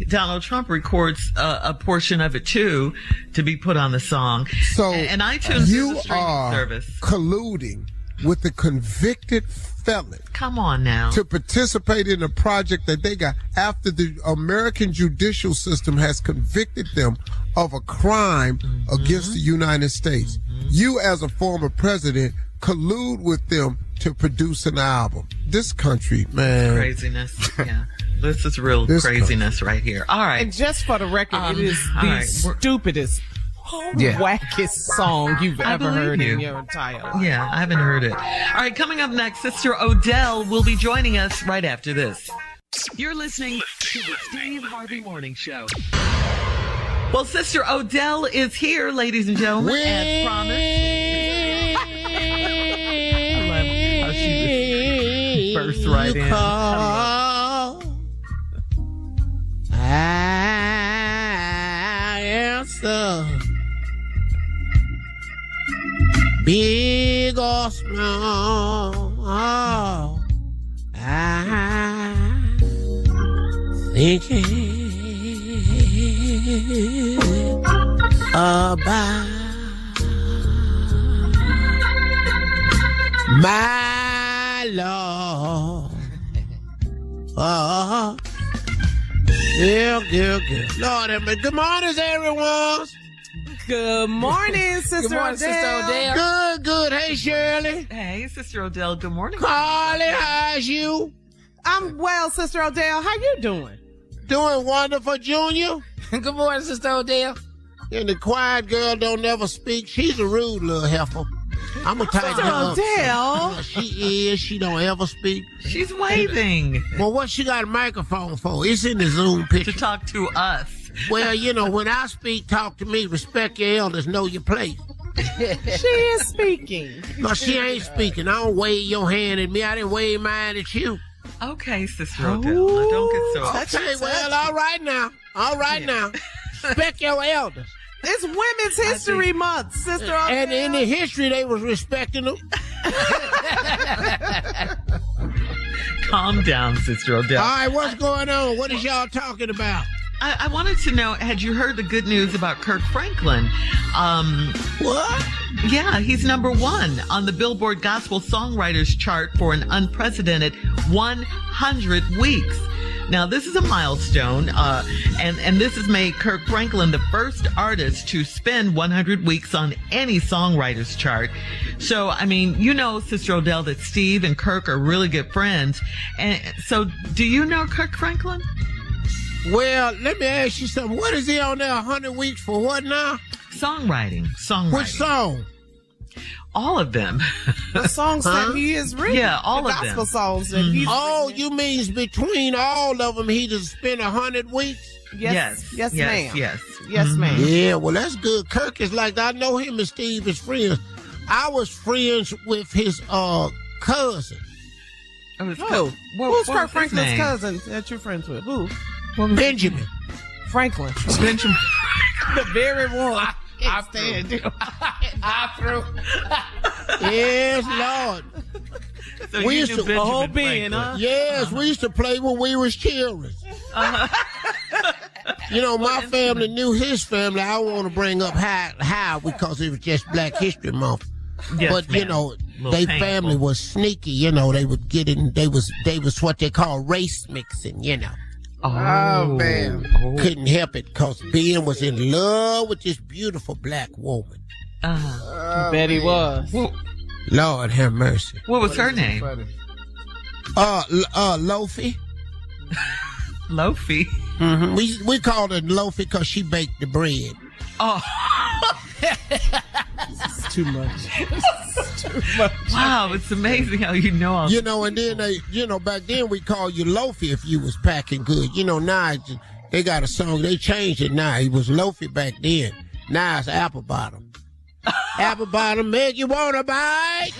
Donald Trump, records a portion of it too to be put on the song. So and iTunes you is a streaming are service. colluding with the convicted felon. Come on now. To participate in a project that they got after the American judicial system has convicted them of a crime against the United States. You, as a former president, collude with them to produce an album. This country, man. Craziness. Yeah. This is real craziness right here. All right. And just for the record, it is the stupidest, wackest song you've ever heard in your entire life. Yeah, I haven't heard it. All right, coming up next, Sister Odell will be joining us right after this. You're listening to the Steve Harvey Morning Show. Well, Sister Odell is here, ladies and gentlemen, as promised. I love how she just burst right in. I answer, big or small, I'm thinking about my Lord. Good. Lord, good morning, everyone. Good morning, Sister Good morning, Sister Odell. Good. Hey, Shirley. Hey, Sister Odell. Good morning. Carly, how's you? I'm well, Sister Odell. How you doing? Doing wonderful, Junior. Good morning, Sister Odell. And the quiet girl don't never speak. She's a rude little heifer. I'm going to tighten her up. Odell. She is. She don't ever speak. She's waving. Well, what she got a microphone for? It's in the Zoom picture. To talk to us. Well, you know, when I speak, talk to me. Respect your elders. Know your place. She is speaking. No, she ain't speaking. I don't wave your hand at me. I didn't wave mine at you. Okay, Sister Odell. Don't get so Okay, well, all right now. Respect your elders. It's Women's History Month, Sister Odell. And in the history, they was respecting them. Calm down, Sister Odell. All right, what's going on? What is y'all talking about? I wanted to know, had you heard the good news about Kirk Franklin? What? Yeah, he's number 1 on the Billboard Gospel Songwriters chart for an unprecedented 100 weeks. Now, this is a milestone, and this has made Kirk Franklin the first artist to spend 100 weeks on any songwriters chart. So, I mean, you know, Sister Odell, that Steve and Kirk are really good friends. And so, do you know Kirk Franklin? Well, let me ask you something. What is he on there 100 weeks for what now? Songwriting. Which song? All of them. The songs that he has written. Yeah, all of them. Gospel songs that he's written. You mean between all of them, he just spent 100 weeks? Yes, ma'am. Yes, ma'am. Yeah, well, that's good. Kirk is like, I know him and Steve is friends. I was friends with his cousin. Who's Kirk Franklin's cousin that you're friends with? Who? Benjamin Franklin. Benjamin. The very one. I threw. Yes, Lord. So we used to the whole being, huh? Yes, we used to play when we was children. You know, my family knew his family. I don't want to bring up how because it was just Black History Month. Yes, but you know, their family was sneaky. You know, they would get in. They was what they call race mixing. You know. Oh man! Couldn't help it because Ben was in love with this beautiful black woman. I bet he was. Lord have mercy. What was her name? Lofi. Lofi. Mm-hmm. We called her Lofi because she baked the bread. Oh. It's too much. Wow, it's amazing how you know all. You know, and then back then we called you Lofi if you was packing good. You know, now they got a song. They changed it now. It was Lofi back then. Now it's apple bottom. Apple bottom make you wanna bite.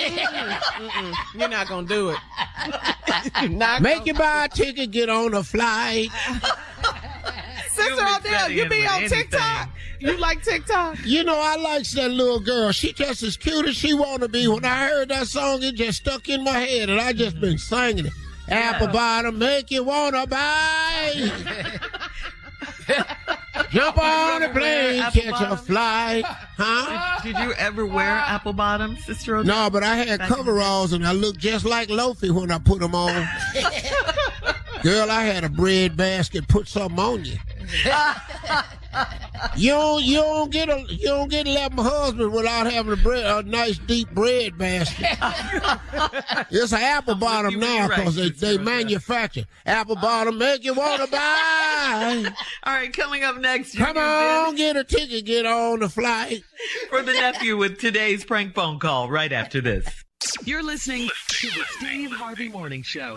You're not gonna do it. Make you buy a ticket, get on a flight. Sister Odell, you be on TikTok? You like TikTok? You know, I like that little girl. She just as cute as she want to be. When I heard that song, it just stuck in my head, and I just been singing it. Apple bottom make you want to bite. Jump on the plane, catch a flight. Huh? Did you ever wear apple bottoms, Sister Odell? No, but I had coveralls, and I looked just like Loafy when I put them on. Girl, I had a bread basket. Put something on you. You don't get 11 husbands without having a nice deep bread basket. It's an apple bottom now because they manufacture apple bottom make you want to buy. All right, coming up next. Come on, get a ticket, get on the flight. For the nephew with today's prank phone call right after this. You're listening to the Steve Harvey Morning Show.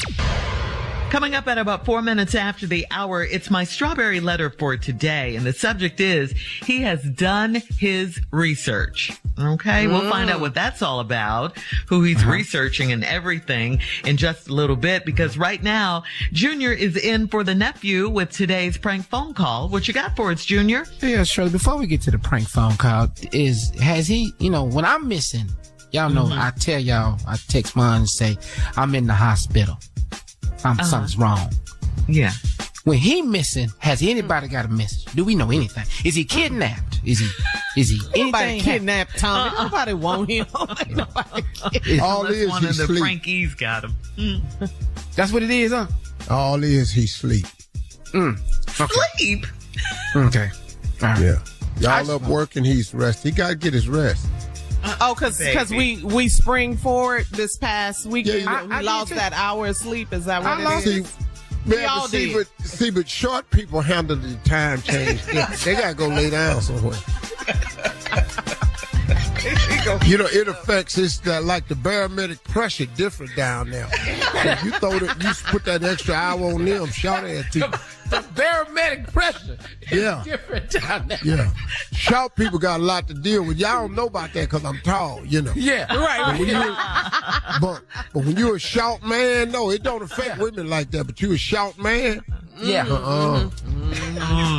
Coming up at about 4 minutes after the hour, it's my strawberry letter for today. And the subject is, he has done his research. Okay, we'll find out what that's all about, who he's researching and everything in just a little bit. Because right now, Junior is in for the nephew with today's prank phone call. What you got for us, Junior? Yeah, Shirley, before we get to the prank phone call, has he, when I'm missing, y'all know, I tell y'all, I text mine and say, I'm in the hospital. Something's wrong. Yeah. When he missing, has anybody got a message? Do we know anything? Is he kidnapped? Is he Nobody kidnapped Tommy. Nobody want him. All it is, one of the sleep. Frankies got him. That's what it is, huh? All it is, he sleep. Okay. Sleep? Okay. All right. Yeah. Y'all up working, he's rest. He got to get his rest. Because we spring forward this past weekend. Yeah, we lost that hour of sleep. Is that what it is? But short people handle the time change. They got to go lay down somewhere. It affects like the barometric pressure different down there. You put that extra hour on them, short ass people. The barometric pressure is different down there. Yeah. Short people got a lot to deal with. Y'all don't know about that because I'm tall, Yeah, right. But when you're a short man, no, it don't affect women like that. But you a short man, yeah.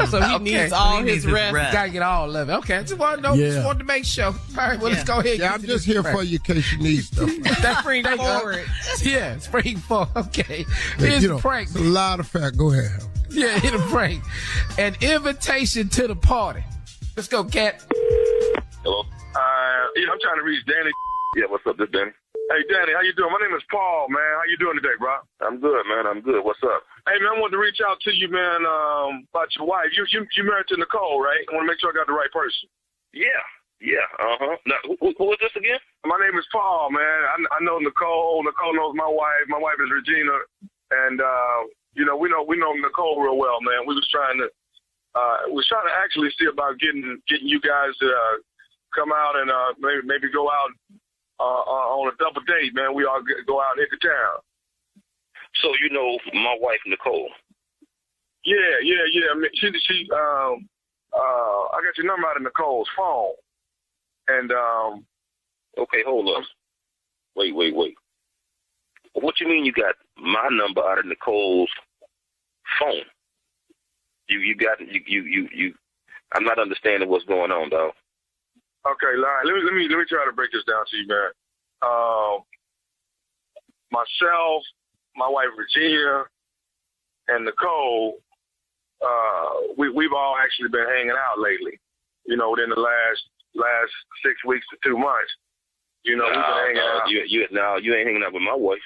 So he needs all his rest. Gotta get all of it. Okay, I just want to know. Just wanted to make sure. All right, well, let's go ahead. Yeah, I'm just here for you in case you need stuff. That's spring forward. Yeah, spring forward. Okay. Here's the prank. It's a lot of fact. Go ahead. Yeah, hit a prank. An invitation to the party. Let's go, Cat. Hello. I'm trying to reach Danny. Yeah, what's up, this Danny? Hey, Danny, how you doing? My name is Paul, man. How you doing today, bro? I'm good, man. I'm good. What's up? Hey, man, I wanted to reach out to you, man, about your wife. You married to Nicole, right? I want to make sure I got the right person. Yeah. Now, who is this again? My name is Paul, man. I know Nicole. Nicole knows my wife. My wife is Regina, and we know Nicole real well, man. We was trying to actually see about getting you guys to come out and maybe go out on a double date, man. We all go out into town. So you know my wife Nicole? Yeah. I mean, she I got your number out of Nicole's phone, and okay, hold on. Wait. What you mean you got my number out of Nicole's phone? You got you. I'm not understanding what's going on, dog. Okay, all right. Let me try to break this down to you, man. Myself, my wife Regina, and Nicole, we've all actually been hanging out lately. Within the last 6 weeks to 2 months. We've been hanging out. You ain't hanging out with my wife.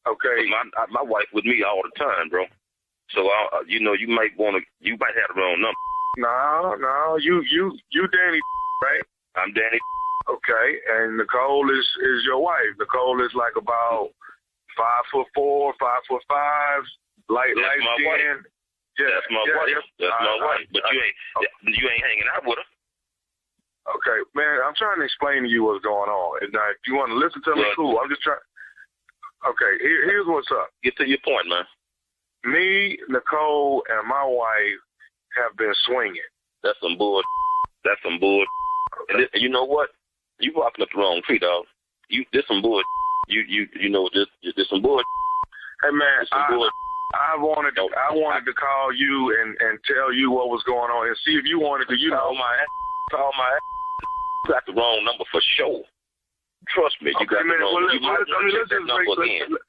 Okay. My wife with me all the time, bro. So you might have the wrong number. No, you Danny, right? I'm Danny. Okay, and Nicole is your wife. Nicole is like about 5'4", 5'5", light skin. Yeah, that's my wife. That's my wife. But you ain't hanging out with her. Okay, man, I'm trying to explain to you what's going on. And if you want to listen to me, cool. I'm just trying. Okay, here's what's up. Get to your point, man. Me, Nicole, and my wife have been swinging. That's some bull. And you know what? You walking up the wrong tree, dog. This some bull. You know this some bull. Hey man, I wanted to call you and tell you what was going on and see if you wanted to, call my ass. You got the wrong number for sure. Trust me, you got the wrong number.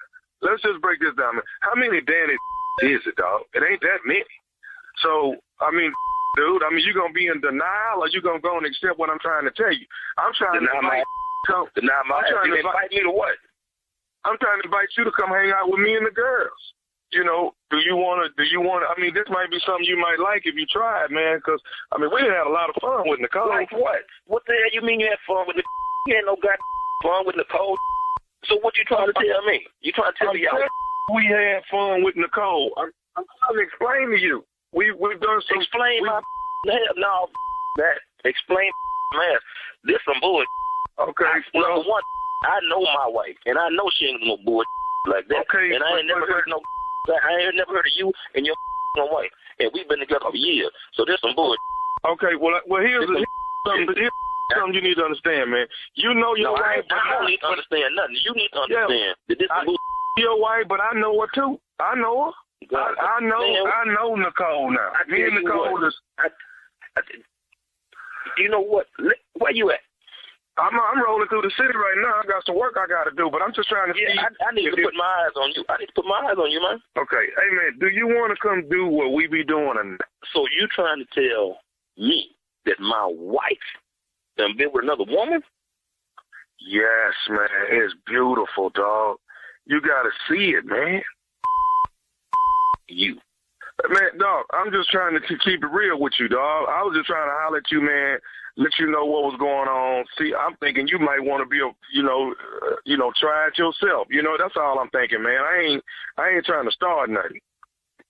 Let's just break this down, man. How many Danny is it, dog? It ain't that many. So, I mean, dude, you going to be in denial or you going to go and accept what I'm trying to tell you? I'm trying to invite me to what? I'm trying to invite you to come hang out with me and the girls. Do you want to, this might be something you might like if you tried, man, because, we had a lot of fun with Nicole. Like what? What the hell you mean you had fun with Nicole? You had no goddamn fun with Nicole. So what you trying to tell me? You trying to tell me we had fun with Nicole. I'm trying to explain to you. We've done some... Explain that. Explain, man. This some bullshit. Okay. Number one, I know my wife, and I know she ain't no bullshit like that. Okay. And I ain't never heard of you and your wife. And we've been together for years. So there's some bullshit. Okay, well here's something you need to understand, man. You know your wife. I don't need to understand nothing. You need to understand that this is your wife, but I know her too. I know her. I know Nicole now. Me and Nicole is. You know what? Where you at? I'm rolling through the city right now. I got some work I got to do, but I'm just trying to see. I need to put my eyes on you. I need to put my eyes on you, man. Okay. Hey, man, do you want to come do what we be doing? So you trying to tell me that my wife done been with another woman? Yes, man. It's beautiful, dog. You got to see it, man. You. Man, dog, I'm just trying to keep it real with you, dog. I was just trying to holler at you, man, let you know what was going on. See, I'm thinking you might want to be, try it yourself. That's all I'm thinking, man. I ain't trying to start nothing.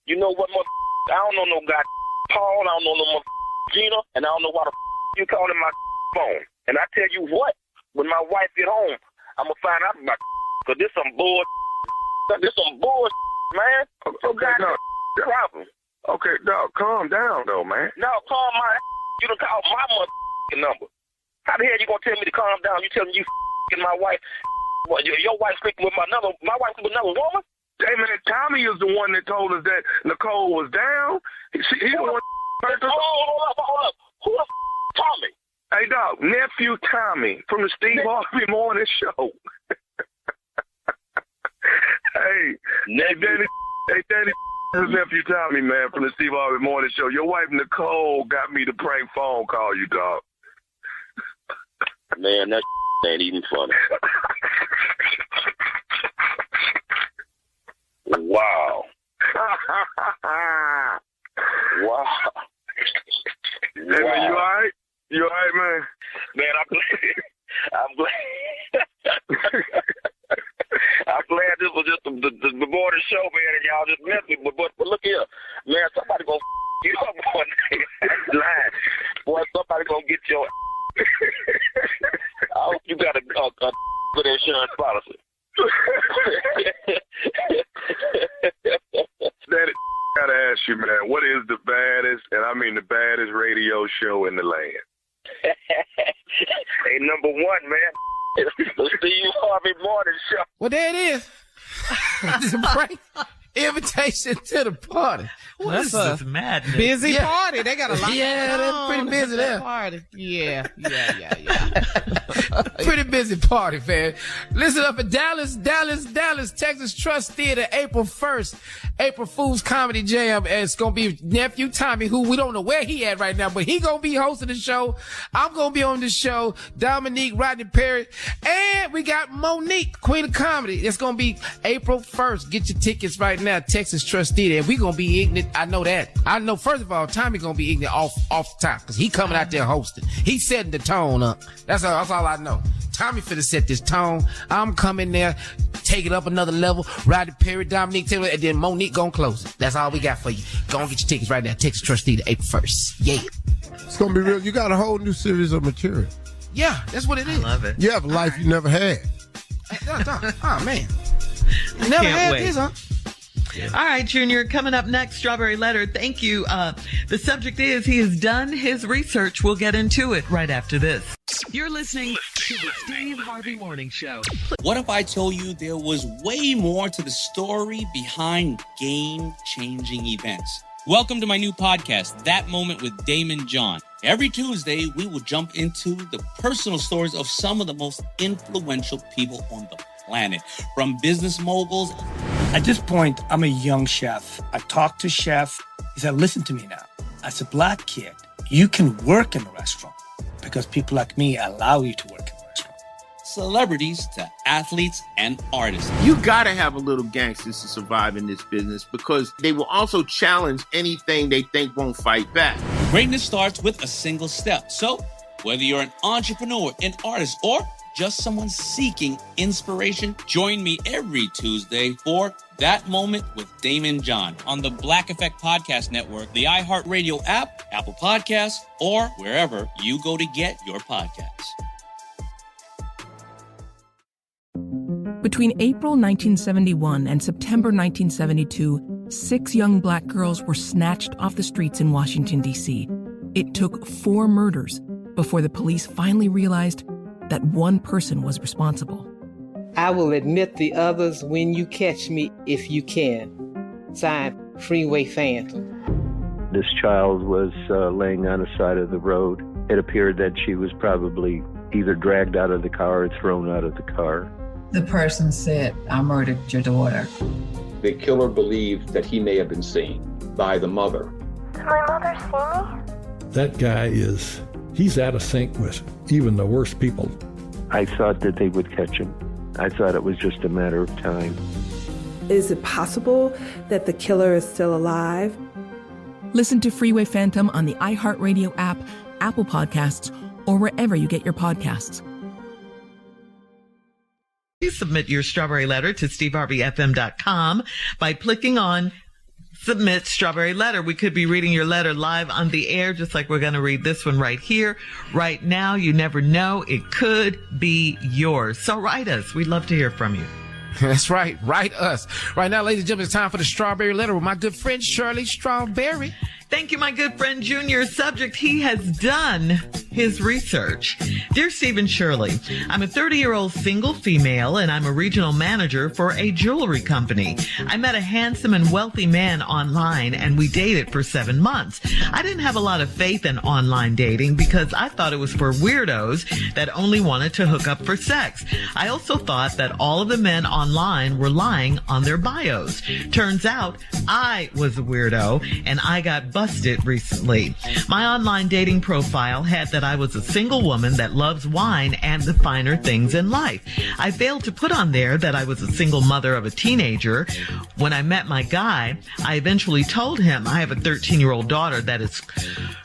You know what, I don't know no guy Paul, I don't know no Gina, and I don't know why the you calling my phone. And I tell you what, when my wife get home, I'm going to find out about because this some bull, man. Okay, dog. Problem. Okay, dog, calm down, though, man. No, calm my you done call my motherfucking number. How the hell you gonna tell me to calm down? You telling you my wife, your wife sleeping with my wife with another woman? Hey, man, Tommy is the one that told us that Nicole was down. He's the one. Hold up. Who the Tommy? Hey, dog, nephew Tommy from the Steve Harvey Morning Show. Hey, Danny, his nephew Tommy, man, from the Steve Harvey Morning Show. Your wife Nicole got me to prank phone call you, dog. Man, that ain't even funny. Wow. Wow. Hey, man, you all right? You all right, man? Man, I'm glad. I'm glad this was just the morning show, man, and y'all just messed me. But look here, man, somebody gonna you up, boy. Lying. Boy, somebody gonna get your I hope you got a good insurance policy. Daddy, gotta ask you, man, what is the baddest, and I mean the baddest radio show in the land? Hey, number one, man. The Steve Harvey Morning Show. Well, there it is. It's a prank invitation to the party. What is this madness? Busy party. They got a lot. Yeah, they're pretty busy there. Party. Yeah. Pretty busy party, man. Listen up at Dallas, Texas Trust Theater, April 1st. April Fool's Comedy Jam. And it's going to be nephew Tommy, who we don't know where he at right now, but he going to be hosting the show. I'm going to be on the show. Dominique, Rodney Perry. And we got Monique, Queen of Comedy. It's going to be April 1st. Get your tickets right now, Texas Trust Theater. And we going to be ignorant. I know that. I know, first of all, Tommy going to be ignorant off the top because he coming out there hosting. He's setting the tone up. That's all I know. Tommy finna set this tone. I'm coming there, take it up another level. Rodney Perry, Dominique Taylor, and then Monique gonna close it. That's all we got for you. Go and get your tickets right now. Texas Trust Theater, April 1st. Yeah. It's gonna be real. You got a whole new series of material. Yeah, that's what it is. I love it. You have a life you never had. Oh, man. You never had this, huh? All right, Junior, coming up next, Strawberry Letter. Thank you. The subject is he has done his research. We'll get into it right after this. You're listening to the Steve Harvey Morning Show. What if I told you there was way more to the story behind game-changing events? Welcome to my new podcast, That Moment with Damon John. Every Tuesday, we will jump into the personal stories of some of the most influential people on the planet, from business moguls. At this point, I'm a young chef. I talked to chef. He said, listen to me now. As a black kid, you can work in a restaurant because people like me allow you to work in a restaurant. Celebrities to athletes and artists. You gotta have a little gangsters to survive in this business because they will also challenge anything they think won't fight back. Greatness starts with a single step. So, whether you're an entrepreneur, an artist, or just someone seeking inspiration, join me every Tuesday for That Moment with Damon John on the Black Effect Podcast Network, the iHeartRadio app, Apple Podcasts, or wherever you go to get your podcasts. Between April 1971 and September 1972, 6 young black girls were snatched off the streets in Washington, D.C. It took 4 murders before the police finally realized that one person was responsible. I will admit the others when you catch me, if you can. Signed, Freeway Phantom. This child was laying on the side of the road. It appeared that she was probably either dragged out of the car or thrown out of the car. The person said, I murdered your daughter. The killer believed that he may have been seen by the mother. Did my mother see me? That guy he's out of sync with even the worst people. I thought that they would catch him. I thought it was just a matter of time. Is it possible that the killer is still alive? Listen to Freeway Phantom on the iHeartRadio app, Apple Podcasts, or wherever you get your podcasts. Please submit your Strawberry Letter to steveharveyfm.com by clicking on Submit Strawberry Letter. We could be reading your letter live on the air, just like we're going to read this one right here, right now. You never know. It could be yours. So write us. We'd love to hear from you. That's right. Write us. Right now, ladies and gentlemen, it's time for the Strawberry Letter with my good friend, Shirley Strawberry. Thank you, my good friend Junior. Subject, he has done his research. Dear Steve and Shirley, I'm a 30-year-old single female, and I'm a regional manager for a jewelry company. I met a handsome and wealthy man online, and we dated for 7 months. I didn't have a lot of faith in online dating because I thought it was for weirdos that only wanted to hook up for sex. I also thought that all of the men online were lying on their bios. Turns out I was a weirdo, and I got busted recently. My online dating profile had that I was a single woman that loves wine and the finer things in life. I failed to put on there that I was a single mother of a teenager. When I met my guy, I eventually told him I have a 13-year-old daughter that is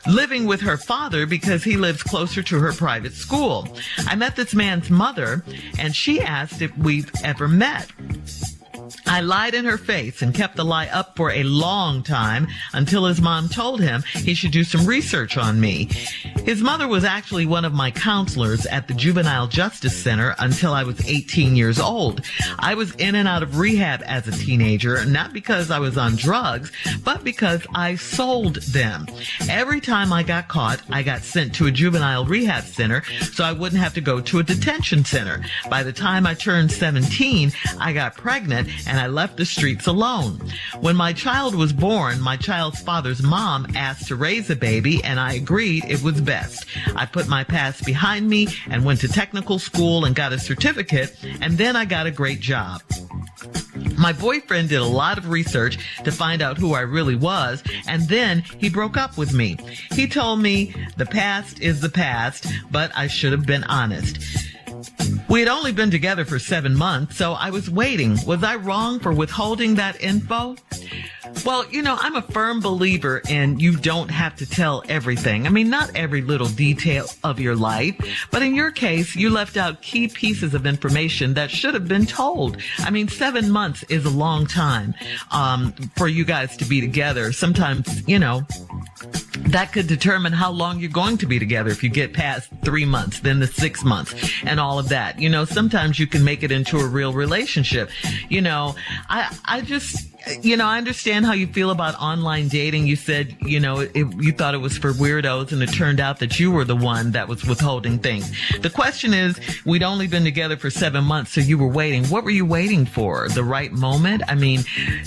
living with her father because he lives closer to her private school. I met this man's mother, and she asked if we've ever met. I lied in her face and kept the lie up for a long time until his mom told him he should do some research on me. His mother was actually one of my counselors at the Juvenile Justice Center until I was 18 years old. I was in and out of rehab as a teenager, not because I was on drugs, but because I sold them. Every time I got caught, I got sent to a juvenile rehab center so I wouldn't have to go to a detention center. By the time I turned 17, I got pregnant and I left the streets alone. When my child was born, my child's father's mom asked to raise a baby, and I agreed it was best. I put my past behind me and went to technical school and got a certificate, and then I got a great job. My boyfriend did a lot of research to find out who I really was, and then he broke up with me. He told me the past is the past, but I should have been honest. We had only been together for 7 months, so I was waiting. Was I wrong for withholding that info? Well, you know, I'm a firm believer in you don't have to tell everything. I mean, not every little detail of your life, but in your case, you left out key pieces of information that should have been told. I mean, 7 months is a long time for you guys to be together. Sometimes, you know, that could determine how long you're going to be together if you get past 3 months, then the 6 months and all of that. You know, sometimes you can make it into a real relationship. You know, I just, I understand how you feel about online dating. You said, you thought it was for weirdos, and it turned out that you were the one that was withholding things. The question is, we'd only been together for 7 months, so you were waiting. What were you waiting for? The right moment? I mean,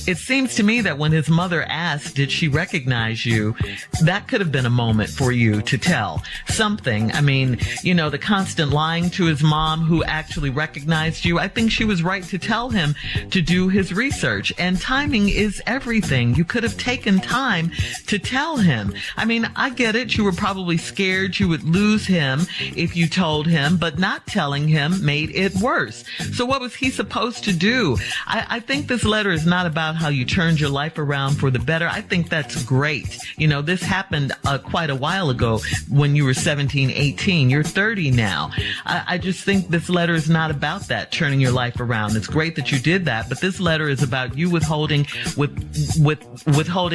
it seems to me that when his mother asked, did she recognize you? That could have been a moment for you to tell something. I mean, the constant lying to his mom, who actually recognized you. I think she was right to tell him to do his research. And timing is everything. You could have taken time to tell him. I mean, I get it. You were probably scared you would lose him if you told him, but not telling him made it worse. So what was he supposed to do? I think this letter is not about how you turned your life around for the better. I think that's great. This happened quite a while ago when you were 17, 18. You're 30 now. I just think this letter is not about that, turning your life around. It's great that you did that, but this letter is about you withholding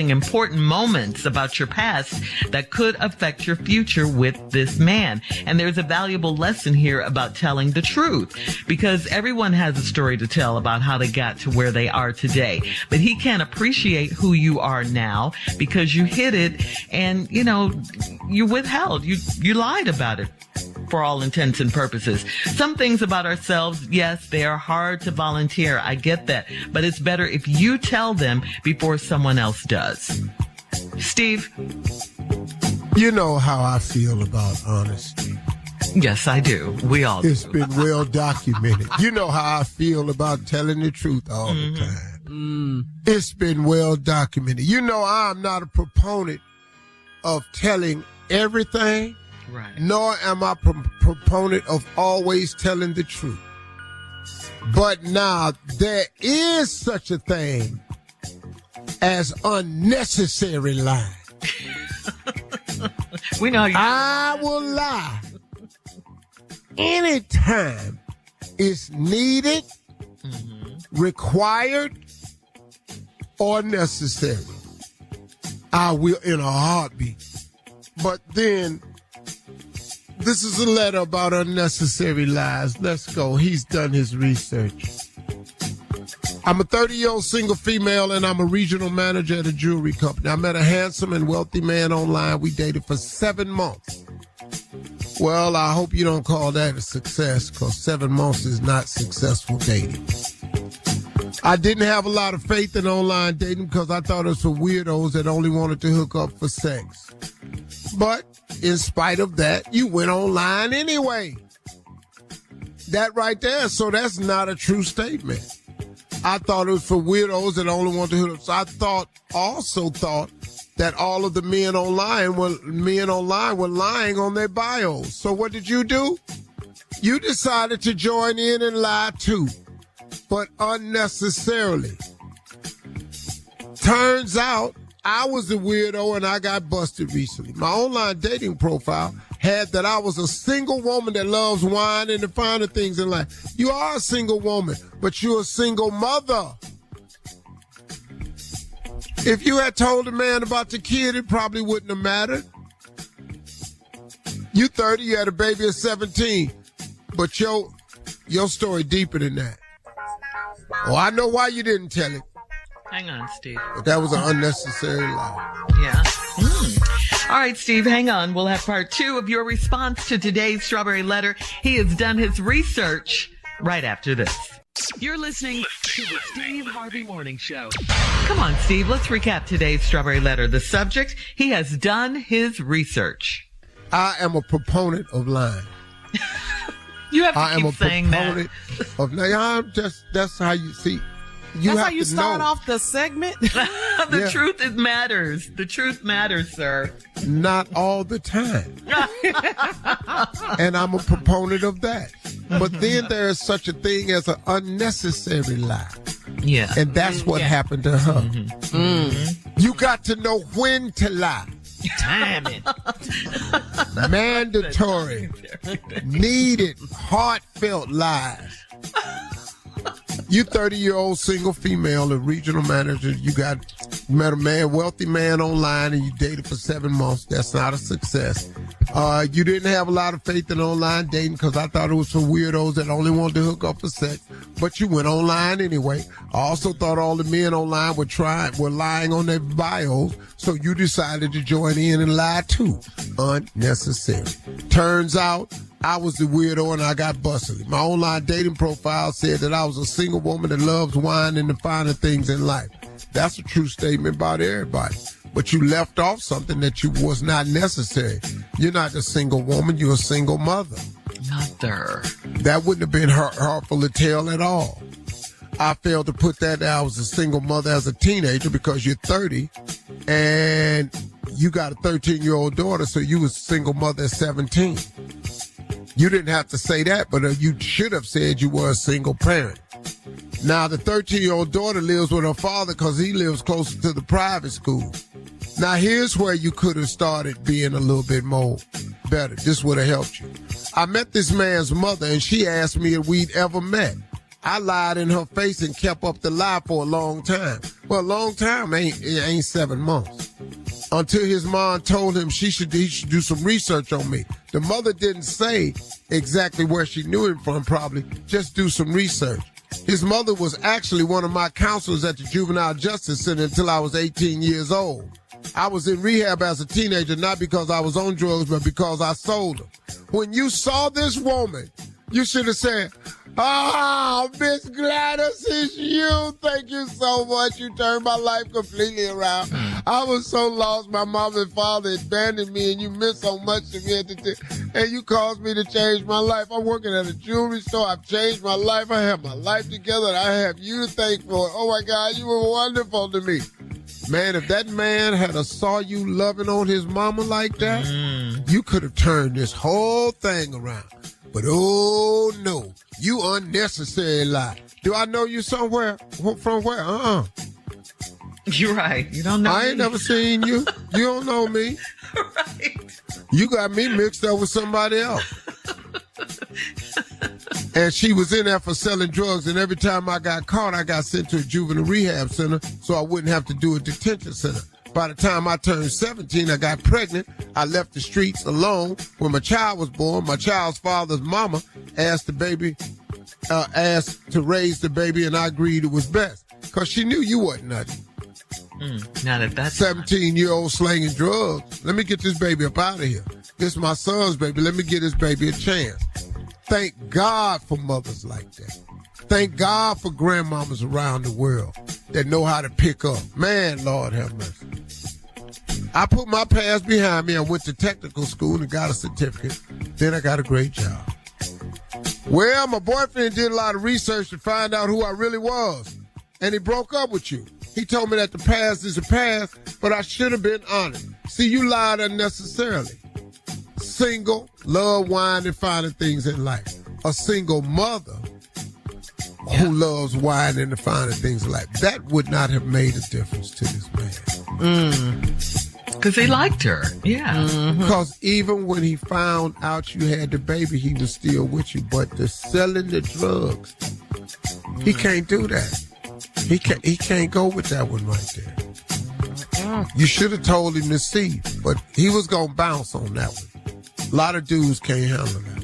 important moments about your past that could affect your future with this man. And there's a valuable lesson here about telling the truth, because everyone has a story to tell about how they got to where they are today. But he can't appreciate who you are now because you hid it and, you withheld. You lied about it. For all intents and purposes. Some things about ourselves, yes, they are hard to volunteer. I get that. But it's better if you tell them before someone else does. Steve? You know how I feel about honesty. Yes, I do. We all do. It's been well documented. You know how I feel about telling the truth all the time. It's been well documented. I'm not a proponent of telling everything. Right. Nor am I proponent of always telling the truth. But now there is such a thing as unnecessary lying. We know you. I will lie anytime it's needed, required, or necessary. I will in a heartbeat. But then, this is a letter about unnecessary lies. Let's go. He's done his research. I'm a 30-year-old single female, and I'm a regional manager at a jewelry company. I met a handsome and wealthy man online. We dated for 7 months. Well, I hope you don't call that a success, because 7 months is not successful dating. I didn't have a lot of faith in online dating because I thought it was for weirdos that only wanted to hook up for sex. But in spite of that, you went online anyway. That right there, so that's not a true statement. I thought it was for weirdos that only want to hook up. So I also thought that all of the men online were lying on their bios. So what did you do? You decided to join in and lie too, but unnecessarily. Turns out I was the weirdo and I got busted recently. My online dating profile had that I was a single woman that loves wine and the finer things in life. You are a single woman, but you're a single mother. If you had told a man about the kid, it probably wouldn't have mattered. You 30, you had a baby at 17, but your story deeper than that. Oh, I know why you didn't tell it. Hang on, Steve. But that was an unnecessary lie. Yeah. All right, Steve, hang on. We'll have part 2 of your response to today's Strawberry Letter. He has done his research right after this. You're listening to the Steve Harvey Morning Show. Come on, Steve, let's recap today's Strawberry Letter. The subject, he has done his research. I am a proponent of lying. You have to keep saying that. That's how you see. That's how you start off the segment? The truth matters. The truth matters, sir. Not all the time. And I'm a proponent of that. But then there is such a thing as an unnecessary lie. Yeah. And that's what happened to her. You got to know when to lie. Timing. Mandatory. Needed. Heartfelt lies. You 30-year-old single female, a regional manager, you got met a man, wealthy man online, and you dated for 7 months. That's not a success. You didn't have a lot of faith in online dating because I thought it was for weirdos that only wanted to hook up for sex. But you went online anyway. I also thought all the men online were lying on their bios, so you decided to join in and lie too. Unnecessary. Turns out I was the weirdo and I got busted. My online dating profile said that I was a single woman that loves wine and the finer things in life. That's a true statement about everybody. But you left off something that was not necessary. You're not a single woman, you're a single mother. Mother. That wouldn't have been hurtful to tell at all. I failed to put that I was a single mother as a teenager because you're 30 and you got a 13-year-old daughter, so you was a single mother at 17. You didn't have to say that, but you should have said you were a single parent. Now, the 13-year-old daughter lives with her father because he lives closer to the private school. Now, here's where you could have started being a little bit more better. This would have helped you. I met this man's mother, and she asked me if we'd ever met. I lied in her face and kept up the lie for a long time. Well, a long time ain't 7 months. Until his mom told him he should do some research on me. The mother didn't say exactly where she knew him from, probably. Just do some research. His mother was actually one of my counselors at the Juvenile Justice Center until I was 18 years old. I was in rehab as a teenager, not because I was on drugs, but because I sold them. When you saw this woman, you should have said, "Oh, Miss Gladys, it's you. Thank you so much. You turned my life completely around. I was so lost. My mom and father abandoned me, and you meant so much to me and you caused me to change my life. I'm working at a jewelry store. I've changed my life. I have my life together, and I have you to thank for it. Oh, my God, you were wonderful to me." Man, if that man had saw you loving on his mama like that, you could have turned this whole thing around. But oh no, you unnecessary lie. Do I know you somewhere? From where? You're right. You don't know I me. ain't never seen you. You don't know me. Right. You got me mixed up with somebody else. And she was in there for selling drugs, and every time I got caught, I got sent to a juvenile rehab center so I wouldn't have to do a detention center. By the time I turned 17, I got pregnant. I left the streets alone. When my child was born, my child's father's mama asked to raise the baby, and I agreed it was best because she knew you wasn't nothing. Not at that 17-year-old slanging drugs. Let me get this baby up out of here. This is my son's baby. Let me give this baby a chance. Thank God for mothers like that. Thank God for grandmamas around the world that know how to pick up. Man, Lord have mercy. I put my past behind me. I went to technical school and got a certificate. Then I got a great job. Well, my boyfriend did a lot of research to find out who I really was. And he broke up with you. He told me that the past is the past, but I should have been honest. See, you lied unnecessarily. Single, love wine and finer things in life. A single mother who loves wine and the finer things in life. That would not have made a difference to this man. Because he liked her. Yeah. Because even when he found out you had the baby, he was still with you. But the selling the drugs, he can't do that. He can't go with that one right there. You should have told him to see, but he was going to bounce on that one. A lot of dudes can't handle that.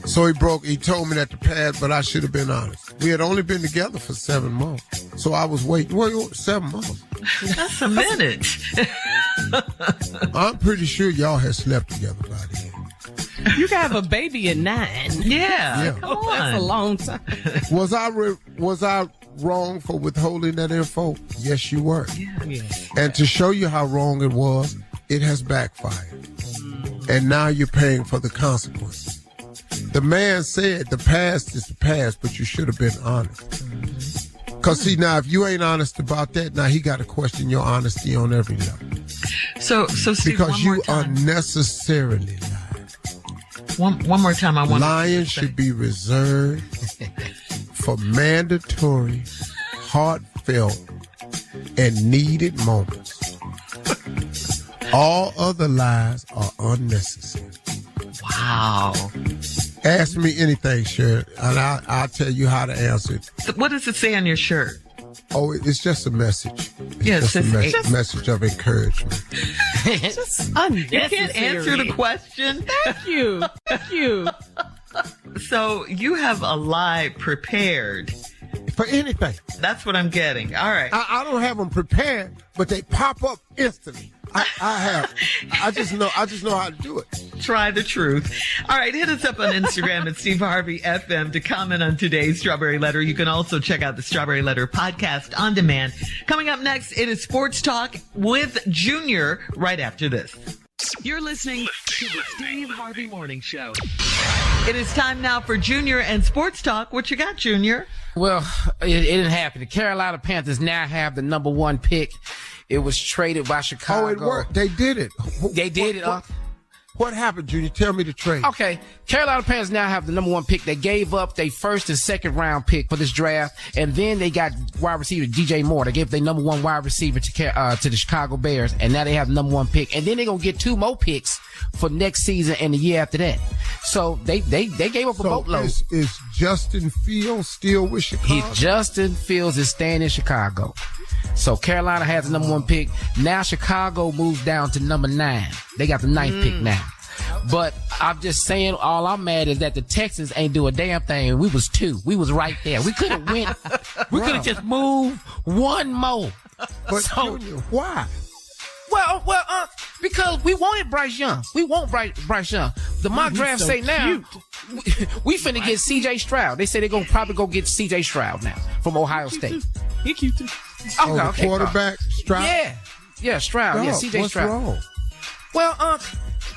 So he told me that the past, but I should have been honest. We had only been together for 7 months. So I was waiting. Well, 7 months. That's a minute. I'm pretty sure y'all had slept together by then. You can have a baby at 9. Yeah. Come on. That's a long time. Was I wrong for withholding that info? Yes, you were. Yeah. And to show you how wrong it was, it has backfired. And now you're paying for the consequences. The man said the past is the past, but you should have been honest. Because, see, now, if you ain't honest about that, now he got to question your honesty on every level. So Steve, because you unnecessarily lied. One more time, I want lying should be reserved for mandatory, heartfelt, and needed moments. All other lies are unnecessary. Wow. Ask me anything, Sharon, and I'll tell you how to answer it. What does it say on your shirt? Oh, it's just a message. Yes, just a message of encouragement. Just unnecessary. You can't answer the question. Thank you. Thank you. So you have a lie prepared. For anything. That's what I'm getting. All right. I don't have them prepared, but they pop up instantly. I have. I just know how to do it. Try the truth. All right, hit us up on Instagram at Steve Harvey FM to comment on today's Strawberry Letter. You can also check out the Strawberry Letter podcast on demand. Coming up next, it is Sports Talk with Junior right after this. You're listening to the Steve Harvey Morning Show. It is time now for Junior and Sports Talk. What you got, Junior? Well, it didn't happen. The Carolina Panthers now have the number 1 pick. It was traded by Chicago. Oh, it worked. They did it. They did it. What happened, Junior? Tell me the trade. Okay. Carolina Panthers now have the number 1 pick. They gave up their first and second round pick for this draft, and then they got wide receiver DJ Moore. They gave their number 1 wide receiver to the Chicago Bears, and now they have the number 1 pick. And then they're going to get 2 more picks for next season and the year after that. So they gave up a boatload. Is Justin Fields still with Chicago? Justin Fields is staying in Chicago. So Carolina has the number 1 pick. Now Chicago moves down to number 9. They got the 9th pick now. But I'm just saying, all I'm mad is that the Texans ain't do a damn thing. We was 2. We was right there. We could have went. We could have just moved 1 more. But so, Junior, why? Well, because we wanted Bryce Young. We want Bryce Young. The mock draft say now we finna get C.J. Stroud. They say they're gonna probably go get C.J. Stroud now from Ohio State. He cute too. Okay. Quarterback Stroud. Yeah, Stroud. Yeah, C.J. Stroud. What's wrong? Well,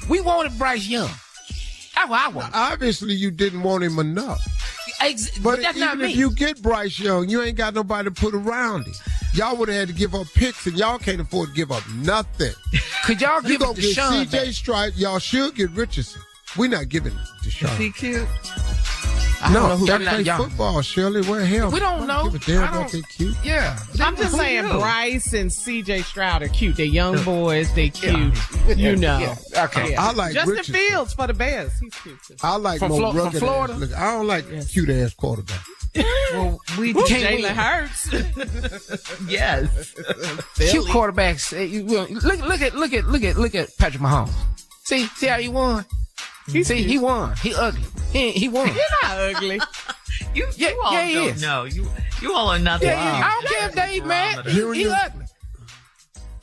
we wanted Bryce Young. I want. Obviously, you didn't want him enough. But that's not me. If you get Bryce Young, you ain't got nobody to put around him. Y'all would have had to give up picks, and y'all can't afford to give up nothing. Could y'all give up Deshaun? C.J. Stroud. Y'all should get Richardson. We're not giving Deshaun. Is he cute? No, they play football, Shirley. Where hell? We don't know. Give a damn about they cute. Yeah. I'm just saying Bryce and C.J. Stroud are cute. They're young boys. They cute. You know. Yeah. Okay. I like Justin Richardson. Fields for the Bears. He's cute too. I like from Florida. Look, I don't like cute-ass quarterbacks. Well, we Jalen Hurts. Yes. Cute quarterbacks. Look at Patrick Mahomes. See how he won. He won. He ugly. He won. You're not ugly. You all don't know. You all are not. I don't care if Dave mad. He ugly.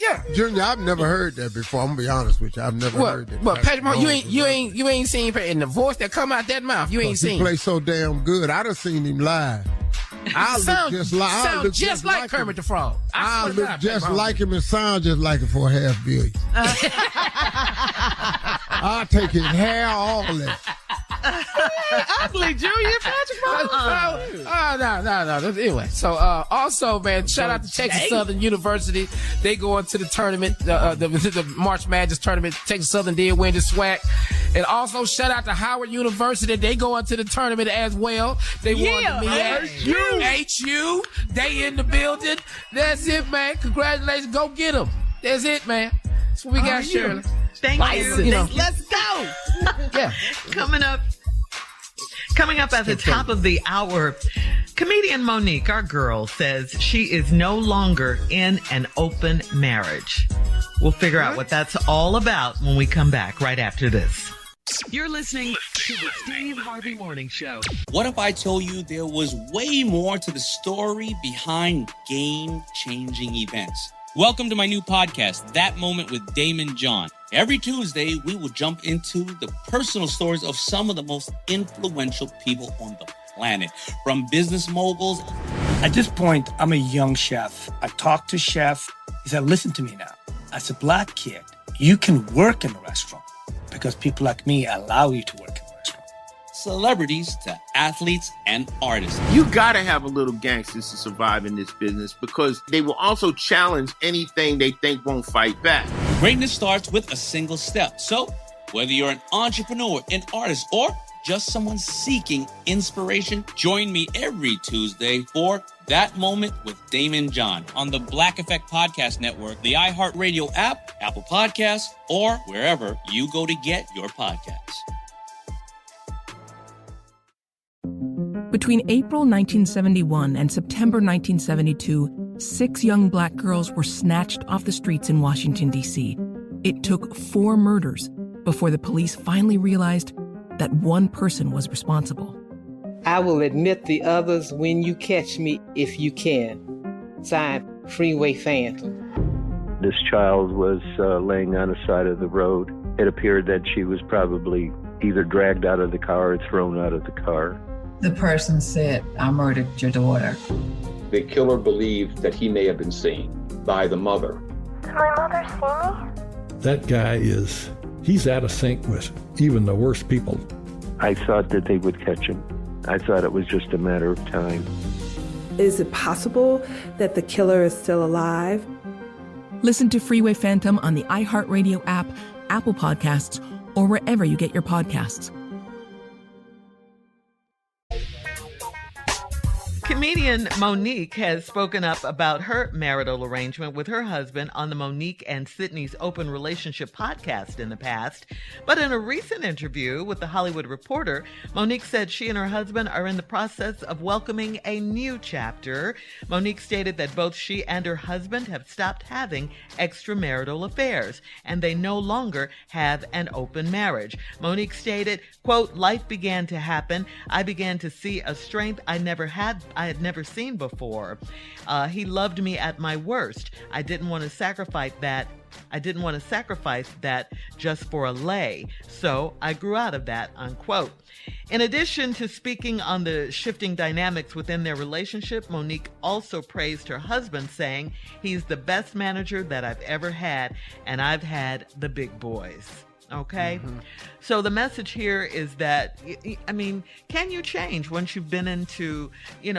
Yeah. Junior, I've never heard that before. I'm gonna be honest with you. I've never heard that. But Patrick Mahomes, you ain't seen in the voice that come out that mouth. You ain't seen. He plays so damn good. I done seen him live. I look just like Kermit the Frog. I look just like him and sound just like him for $500 million. I'll take his hair, all that. Ugly, Junior. Patrick Mahomes. No. Anyway, so also, man, shout out to Texas Southern University. They go into the tournament, the March Madness tournament. Texas Southern did win the SWAC. And also shout out to Howard University. They go into the tournament as well. They won the HU. They in the building. That's it, man. Congratulations. Go get them. That's it, man. That's what we got, Shirley. Thank you. Let's go. Yeah. Coming up at the top of the hour, comedian Monique, our girl, says she is no longer in an open marriage. We'll figure out what that's all about when we come back right after this. You're listening to the Steve Harvey Morning Show. What if I told you there was way more to the story behind game-changing events? Welcome to my new podcast, That Moment with Damon John. Every Tuesday, we will jump into the personal stories of some of the most influential people on the planet, from business moguls. At this point, I'm a young chef. I talked to chef. He said, listen to me now. As a black kid, you can work in a restaurant because people like me allow you to work in a restaurant. Celebrities to athletes and artists. You gotta have a little gangsters to survive in this business because they will also challenge anything they think won't fight back. Greatness starts with a single step. So, whether you're an entrepreneur, an artist, or just someone seeking inspiration, join me every Tuesday for That Moment with Damon John on the Black Effect Podcast Network, the iHeartRadio app, Apple Podcasts, or wherever you go to get your podcasts. Between April 1971 and September 1972, 6 young black girls were snatched off the streets in Washington, D.C. It took 4 murders before the police finally realized that one person was responsible. I will admit the others when you catch me if you can. Signed, Freeway Phantom. This child was laying on the side of the road. It appeared that she was probably either dragged out of the car or thrown out of the car. The person said, I murdered your daughter. The killer believed that he may have been seen by the mother. Did my mother see me? That guy he's out of sync with even the worst people. I thought that they would catch him. I thought it was just a matter of time. Is it possible that the killer is still alive? Listen to Freeway Phantom on the iHeartRadio app, Apple Podcasts, or wherever you get your podcasts. Comedian Monique has spoken up about her marital arrangement with her husband on the Monique and Sydney's Open Relationship podcast in the past. But in a recent interview with The Hollywood Reporter, Monique said she and her husband are in the process of welcoming a new chapter. Monique stated that both she and her husband have stopped having extramarital affairs, and they no longer have an open marriage. Monique stated, quote, "Life began to happen. I began to see a strength I had never seen before. He loved me at my worst. I didn't want to sacrifice that. Just for a lay. So I grew out of that," unquote. In addition to speaking on the shifting dynamics within their relationship, Monique also praised her husband, saying, "He's the best manager that I've ever had, and I've had the big boys." Okay. Mm-hmm. So the message here is that, I mean, can you change once you've been into,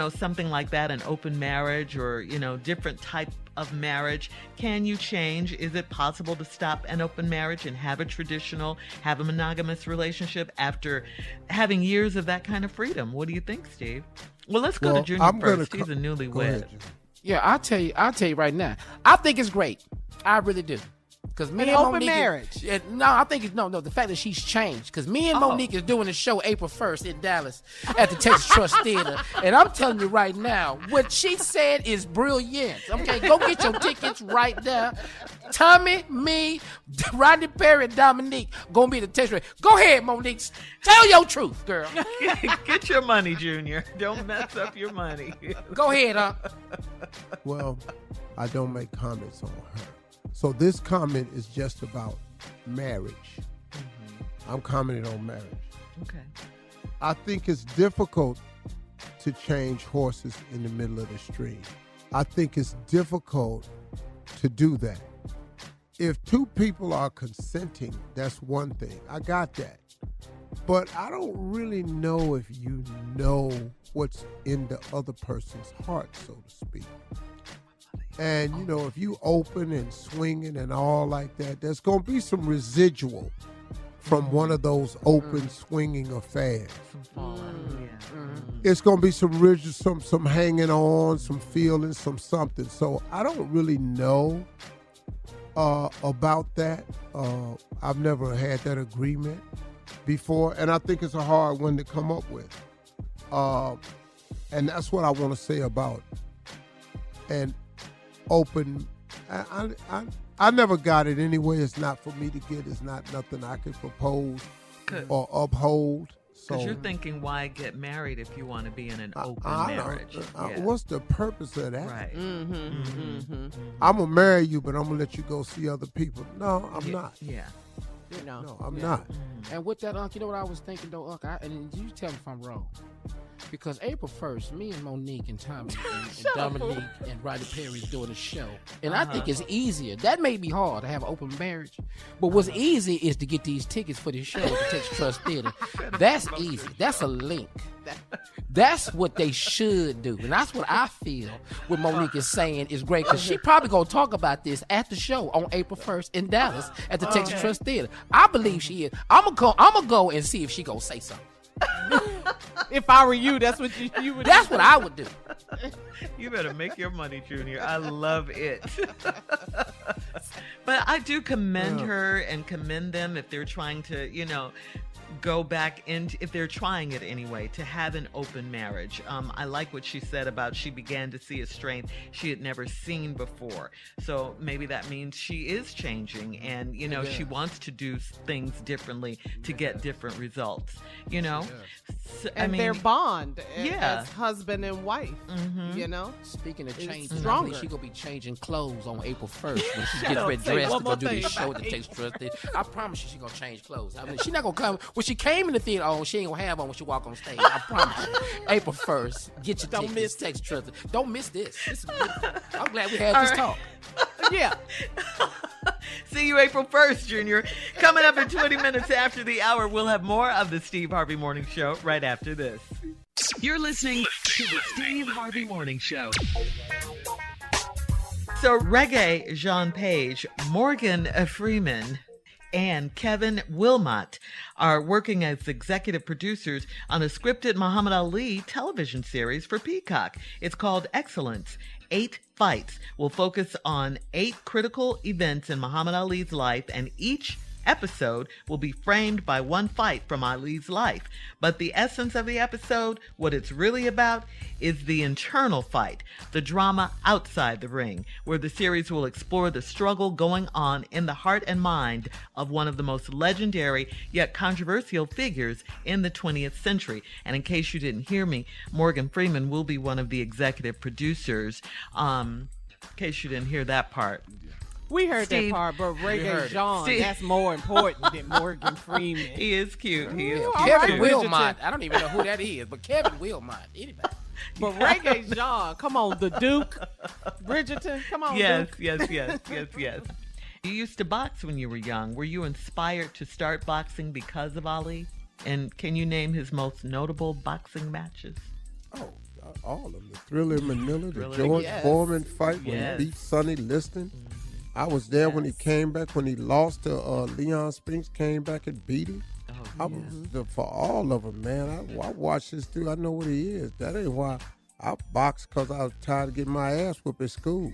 something like that, an open marriage or, different type of marriage? Can you change? Is it possible to stop an open marriage and have a monogamous relationship after having years of that kind of freedom? What do you think, Steve? Well, let's go to Junior first. He's a newlywed. Yeah, I'll tell you right now. I think it's great. I really do. Because me and open Monique, marriage. I think it's the fact that she's changed. Because me and Monique is doing a show April 1st in Dallas at the Texas Trust Theater, and I'm telling you right now, what she said is brilliant. Okay, go get your tickets right now. Tommy, me, Rodney Perry, and Dominique gonna be at the Texas Trust. Go ahead, Monique. Tell your truth, girl. Get your money, Junior. Don't mess up your money. Go ahead, huh? Well, I don't make comments on her. So this comment is just about marriage. Mm-hmm. I'm commenting on marriage. Okay. I think it's difficult to change horses in the middle of the stream. I think it's difficult to do that. If 2 people are consenting, that's one thing. I got that. But I don't really know if you know what's in the other person's heart, so to speak. And, if you open and swinging and all like that, there's going to be some residual from one of those open swinging affairs. It's going to be some residual, some hanging on, some feeling, some something. So I don't really know about that. I've never had that agreement before, and I think it's a hard one to come up with. And that's what I want to say about and open. I never got it anyway. It's not for me to get. It's not nothing I can propose or uphold. Because you're thinking, why get married if you want to be in an open marriage? What's the purpose of that? Right. I'm going to marry you, but I'm going to let you go see other people. No, I'm not. Yeah. No, I'm not. And with that, Unc, you know what I was thinking, though, Unc? And you tell me if I'm wrong. Because April 1st, me and Monique and Tommy and Dominique and Rodney Perry doing a show. And I think it's easier. That may be hard to have an open marriage. But what's easy is to get these tickets for this show at the Texas Trust Theater. That's easy. That's a link. That's what they should do. And that's what I feel what Monique is saying is great. Because she probably going to talk about this at the show on April 1st in Dallas at the Texas Trust Theater. I believe she is. I'm going to go and see if she going to say something. If I were you, that's what you would do. That's what I would do. You better make your money, Junior. I love it. But I do commend her and commend them if they're trying to, go back into, if they're trying it anyway, to have an open marriage. I like what she said about she began to see a strength she had never seen before. So maybe that means she is changing, and she wants to do things differently to get different results. So, and their bond as husband and wife. Speaking of changing, stronger. she's going to be changing clothes on April 1st when she gets ready dressed to go do this show that takes trust. I promise you she's going to change clothes. I mean, she's not going to come. When she came in the theater on, she ain't going to have on when she walk on stage. I promise you. April 1st. Get your tickets. Miss Text Trust. Don't miss this. This is beautiful. I'm glad we had this talk. Yeah. See you April 1st, Junior. Coming up in 20 minutes after the hour, we'll have more of the Steve Harvey Morning Show right after this. You're listening to the Steve Harvey Morning Show. So Reggae Jean Page, Morgan Freeman, and Kevin Wilmot are working as executive producers on a scripted Muhammad Ali television series for Peacock. It's called Excellence. 8 fights will focus on 8 critical events in Muhammad Ali's life, and each episode will be framed by one fight from Ali's life. But the essence of the episode, what it's really about, is the internal fight, the drama outside the ring, where the series will explore the struggle going on in the heart and mind of one of the most legendary yet controversial figures in the 20th century. And in case you didn't hear me, Morgan Freeman will be one of the executive producers. In case you didn't hear that part. We heard Steve, that part, but Reggae Jean, that's more important than Morgan Freeman. He is cute. He is cute. Kevin Wilmot. I don't even know who that is, but Kevin Wilmot. Anybody. But Reggae Jean, come on, the Duke. Bridgerton, come on, Duke. Yes. You used to box when you were young. Were you inspired to start boxing because of Ali? And can you name his most notable boxing matches? Oh, all of them. The Thriller Manila, the George Foreman fight when he beat Sonny Liston. I was there when he came back, when he lost to Leon Spinks, came back and beat him. I was for all of them, man. I watched this dude. I know what he is. That ain't why I boxed, because I was tired of getting my ass whooped at school.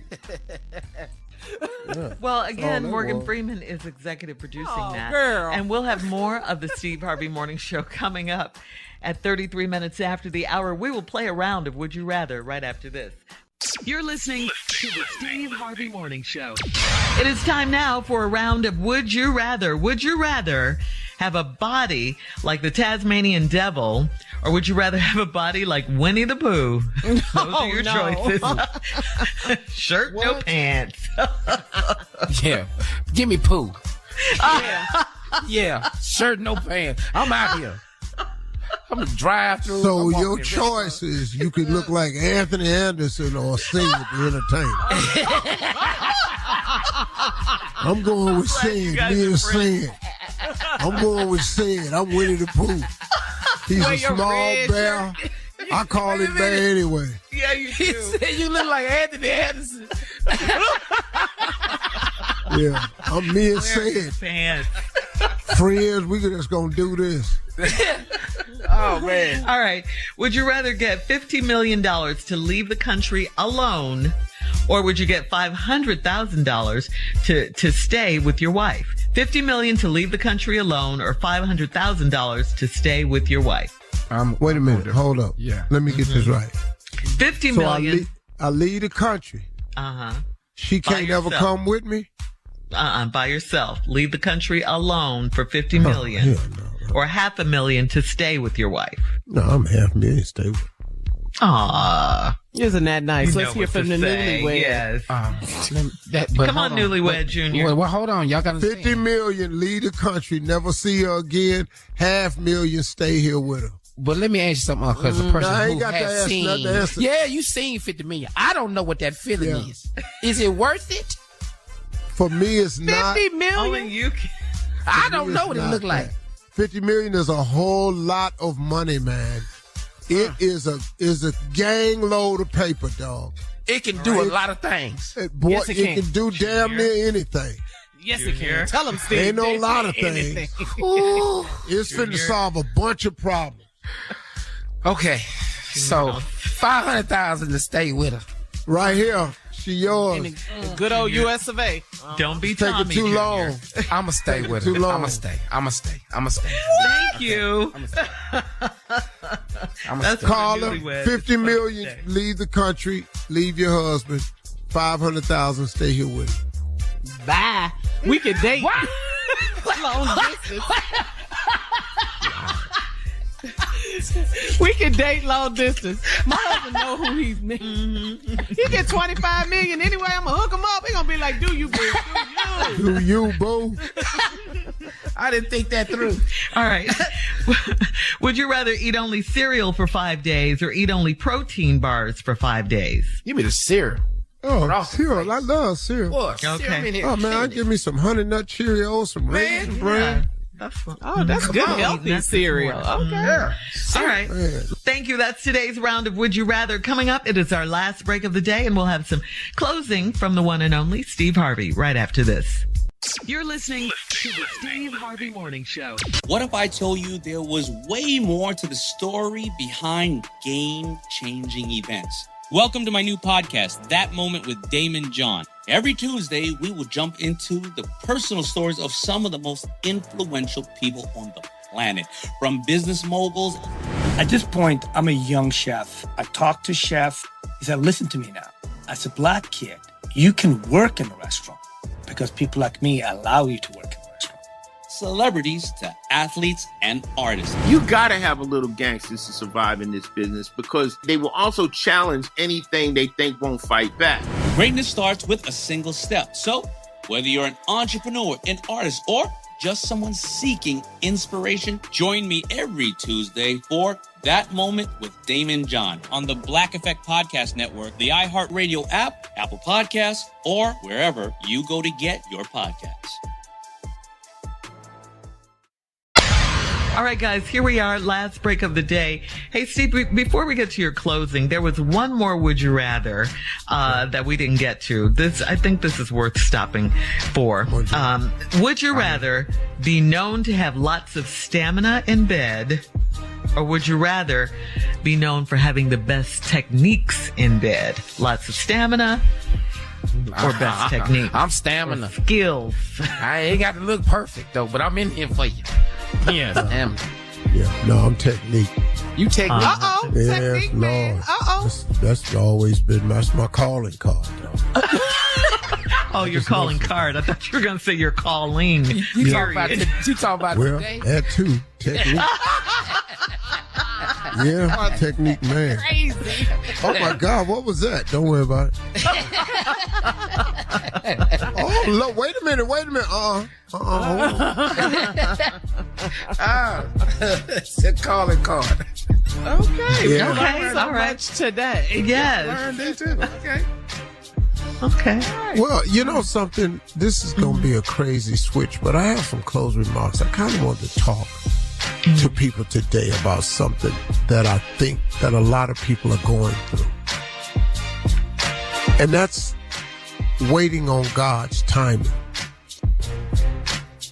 Well, again, Morgan Freeman is executive producing that. Girl. And we'll have more of the Steve Harvey Morning Show coming up at 33 minutes after the hour. We will play a round of Would You Rather right after this. You're listening to the Steve Harvey Morning Show. It is time now for a round of Would You Rather. Would you rather have a body like the Tasmanian Devil, or would you rather have a body like Winnie the Pooh? Those are your choices. Shirt, no pants. Yeah. Give me Pooh. Yeah. Shirt, no pants. I'm out here. I'm gonna drive through. So your choice is you could look like Anthony Anderson or sing with the Entertainer. I'm going with Sid. Me and Sid. I'm going with Sid. I'm Winnie the Pooh. He's a small bear. I call him bear anyway. Yeah, you do. He said you look like Anthony Anderson. Yeah, I'm me and Sid. Friends, we just gonna do this. Oh, man. All right. Would you rather get $50 million to leave the country alone, or would you get $500,000 to stay with your wife? $50 million to leave the country alone, or $500,000 to stay with your wife? Wait a minute. Hold up. Yeah. Let me get this right. $50 million. I leave the country. She can't ever come with me? By yourself. Leave the country alone for $50 million. Hell no. Or $500,000 to stay with your wife. No, I'm $500,000 to stay with her. Aww. Isn't that nice? Let's hear from the newlywed. Yes. Come on, newlywed Junior. Well, hold on. Y'all got to $50 million, leave the country, never see her again. $500,000, stay here with her. But let me ask you something, because the person I ain't who got has to seen, answer. yeah, you seen $50 million. I don't know what that feeling is. Is it worth it? For me, it's not. $50 million. Only you can. I don't know what it look like. $50 million is a whole lot of money, man. It is a gang load of paper, dog. It can do a lot of things. Boy, yes, it can do damn near anything. Yes, it can. Tell them, Steve. Ain't no lot of things. It's finna solve a bunch of problems. Okay, so $500,000 to stay with her. Right here. She yours. In the good old U.S. of A. Don't be taking Tommy too Jr. long. I'ma stay with her. Too long. I'ma stay. Thank you. Call her. 50 million. Leave the country. Leave your husband. 500,000. Stay here with him. Bye. We can date. Long distance. We can date long distance. My husband know who he's me. He get 25 million anyway. I'm gonna hook him up. He gonna be like, "Do you, boo? Do you, boo?" I didn't think that through. All right. Would you rather eat only cereal for 5 days or eat only protein bars for 5 days? Give me the cereal. Oh, cereal. I love cereal. What? Okay. Oh, man, I'll give me some Honey Nut Cheerios, some Raisin Bran. That's fun. Oh, that's good healthy cereal. Okay. Yeah. All right. Thank you. That's today's round of Would You Rather. Coming up, it is our last break of the day, and we'll have some closing from the one and only Steve Harvey right after this. You're listening to the Steve Harvey Morning Show. What if I told you there was way more to the story behind game-changing events? Welcome to my new podcast, That Moment with Damon John. Every Tuesday, we will jump into the personal stories of some of the most influential people on the planet, from business moguls. At this point, I'm a young chef. I talked to chef. He said, listen to me now. As a black kid, you can work in a restaurant because people like me allow you to work in a restaurant. Celebrities to athletes and artists. You gotta have a little gangsters to survive in this business because they will also challenge anything they think won't fight back. Greatness starts with a single step. So, whether you're an entrepreneur, an artist, or just someone seeking inspiration, join me every Tuesday for That Moment with Damon John on the Black Effect Podcast Network, the iHeartRadio app, Apple Podcasts, or wherever you go to get your podcasts. All right, guys, here we are, last break of the day. Hey, Steve, before we get to your closing, there was one more Would You Rather that we didn't get to. I think this is worth stopping for. Would you rather be known to have lots of stamina in bed, or would you rather be known for having the best techniques in bed? Lots of stamina or best technique? I'm stamina. Skills. I ain't got to look perfect, though, but I'm in here for you. Yeah, stamina. Yeah, no, I'm technique. You technique. Uh-oh, yes, technique, Lord. man. Uh-oh. That's always been my calling card. Oh, your calling card. I thought you were going to say your calling. You talk about well, today? that too. Technique. Yeah, technique, man. Crazy. Oh, my God, what was that? Don't worry about it. Oh, look, wait a minute. It's a calling card. Okay. Yeah. Okay, so all right. much today. Yes. Learned it too. Okay. Okay. Well, you know something? This is going to be a crazy switch, but I have some closing remarks. I kind of want to talk to people today about something that I think that a lot of people are going through. And that's waiting on God's timing.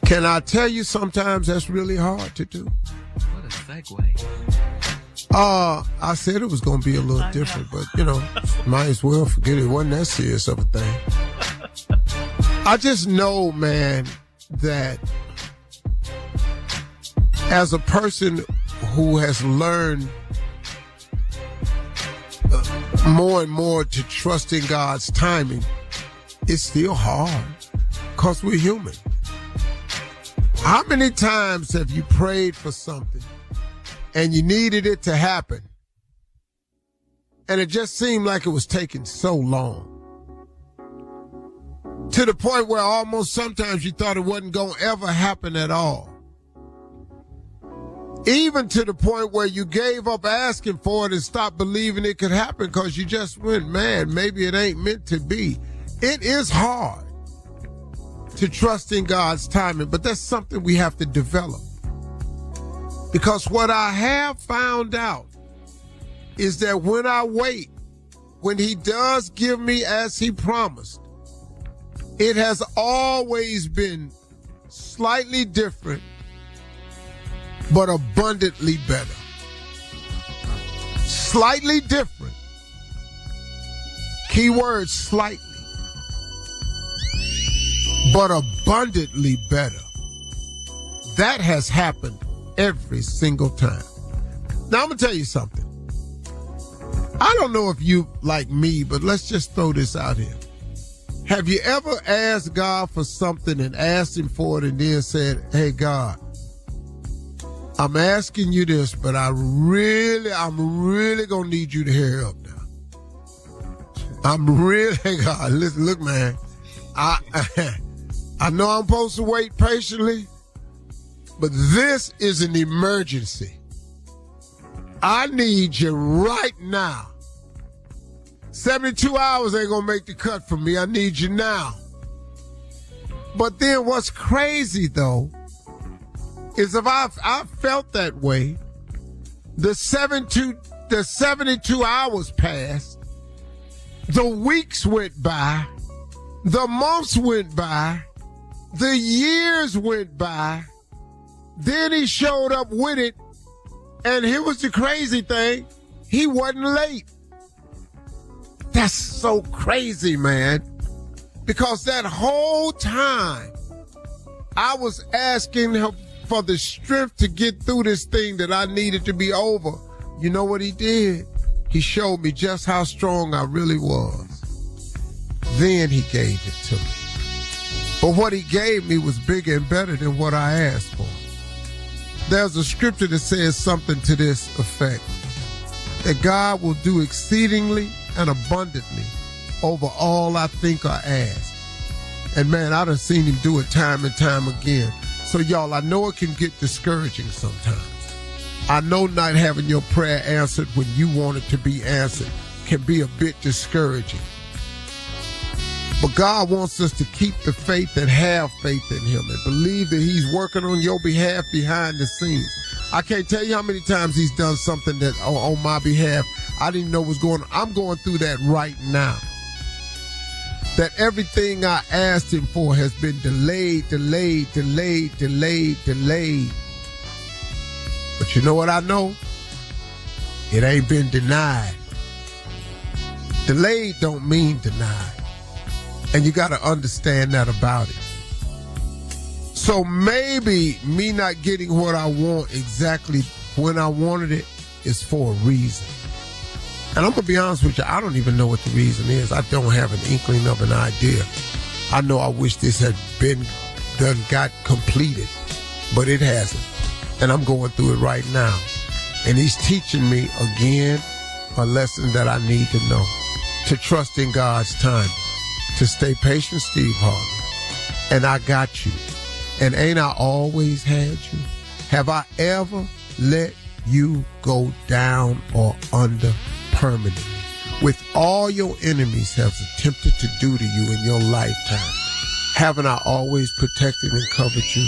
Can I tell you sometimes that's really hard to do? What a segue. I said it was going to be a little different, but, might as well forget it. It wasn't that serious of a thing. I just know, man, that as a person who has learned more and more to trust in God's timing, it's still hard because we're human. How many times have you prayed for something and you needed it to happen, and it just seemed like it was taking so long, to the point where almost sometimes you thought it wasn't going to ever happen at all? Even to the point where you gave up asking for it and stopped believing it could happen because you just went, man, maybe it ain't meant to be. It is hard to trust in God's timing, but that's something we have to develop. Because what I have found out is that when I wait, when he does give me as he promised, it has always been slightly different, but abundantly better. Slightly different. Keyword slightly, but abundantly better. That has happened every single time. Now, I'm going to tell you something. I don't know if you like me, but let's just throw this out here. Have you ever asked God for something and asked him for it and then said, hey, God, I'm asking you this, but I'm really going to need you to hurry up now. God, listen, look, man, I know I'm supposed to wait patiently, but this is an emergency. I need you right now. 72 hours ain't gonna make the cut for me. I need you now. But then what's crazy, though, is if I felt that way, the 72 hours passed, the weeks went by, the months went by, the years went by, then he showed up with it, and here was the crazy thing, he wasn't late. That's so crazy, man. Because that whole time, I was asking him for the strength to get through this thing that I needed to be over. You know what he did? He showed me just how strong I really was. Then he gave it to me. But what he gave me was bigger and better than what I asked for. There's a scripture that says something to this effect, that God will do exceedingly and abundantly over all I think or ask. And man, I done seen him do it time and time again. So y'all, I know it can get discouraging sometimes. I know not having your prayer answered when you want it to be answered can be a bit discouraging. But God wants us to keep the faith and have faith in him and believe that he's working on your behalf behind the scenes. I can't tell you how many times he's done something that on my behalf I didn't know was going on. I'm going through that right now. That everything I asked him for has been delayed. But you know what I know? It ain't been denied. Delayed don't mean denied. And you got to understand that about it. So maybe me not getting what I want exactly when I wanted it is for a reason. And I'm going to be honest with you, I don't even know what the reason is. I don't have an inkling of an idea. I know I wish this had got completed, but it hasn't. And I'm going through it right now. And he's teaching me again a lesson that I need to know. To trust in God's timing. To stay patient, Steve Harvey. And I got you. And ain't I always had you? Have I ever let you go down or under permanently? With all your enemies have attempted to do to you in your lifetime, haven't I always protected and covered you?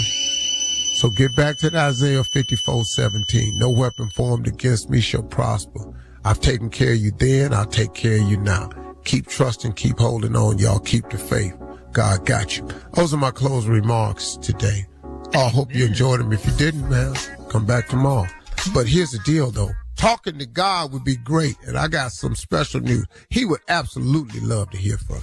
So get back to the Isaiah 54:17. No weapon formed against me shall prosper. I've taken care of you then, I'll take care of you now. Keep trusting, keep holding on, y'all. Keep the faith. God got you. Those are my closing remarks today. I hope you enjoyed them. If you didn't, man, come back tomorrow. But here's the deal, though. Talking to God would be great, and I got some special news. He would absolutely love to hear from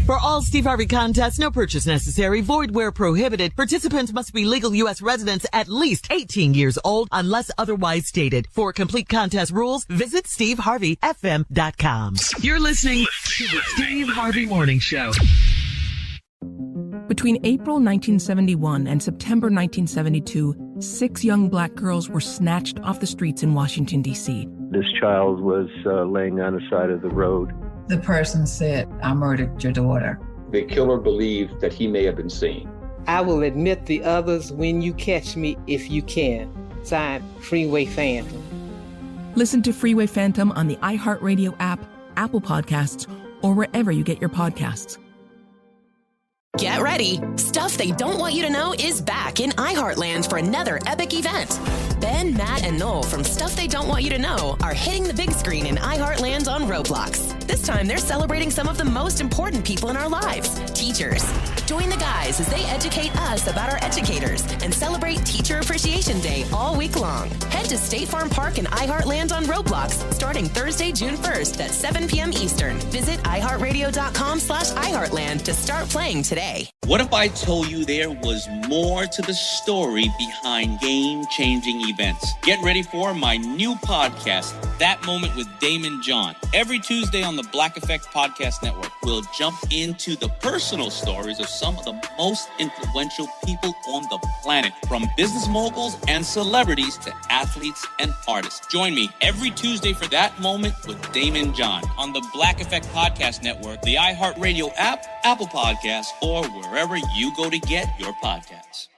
For all Steve Harvey contests, no purchase necessary, void where prohibited. Participants must be legal U.S. residents at least 18 years old unless otherwise stated. For complete contest rules, visit SteveHarveyFM.com. You're listening to the Steve Harvey Morning Show. Between April 1971 and September 1972, 6 young black girls were snatched off the streets in Washington, D.C. This child was laying on the side of the road. The person said, I murdered your daughter. The killer believed that he may have been seen. I will admit the others when you catch me if you can. Signed, Freeway Phantom. Listen to Freeway Phantom on the iHeartRadio app, Apple Podcasts, or wherever you get your podcasts. Get ready. Stuff They Don't Want You to Know is back in iHeartland for another epic event. Ben, Matt, and Noel from Stuff They Don't Want You to Know are hitting the big screen in iHeartland on Roblox. This time, they're celebrating some of the most important people in our lives. Teachers, Join the guys as they educate us about our educators and celebrate Teacher Appreciation Day all week long. Head to State Farm Park and iHeartland on Roblox starting Thursday, June 1st at 7 p.m. Eastern. Visit iHeartRadio.com/iHeartland to start playing today. What if I told you there was more to the story behind game-changing events? Get ready for my new podcast, That Moment with Damon John. Every Tuesday on the Black Effect Podcast Network, we'll jump into the personal stories of some of the most influential people on the planet, from business moguls and celebrities to athletes and artists. Join me every Tuesday for That Moment with Damon John on the Black Effect Podcast Network, the iHeartRadio app, Apple Podcasts, or wherever you go to get your podcasts.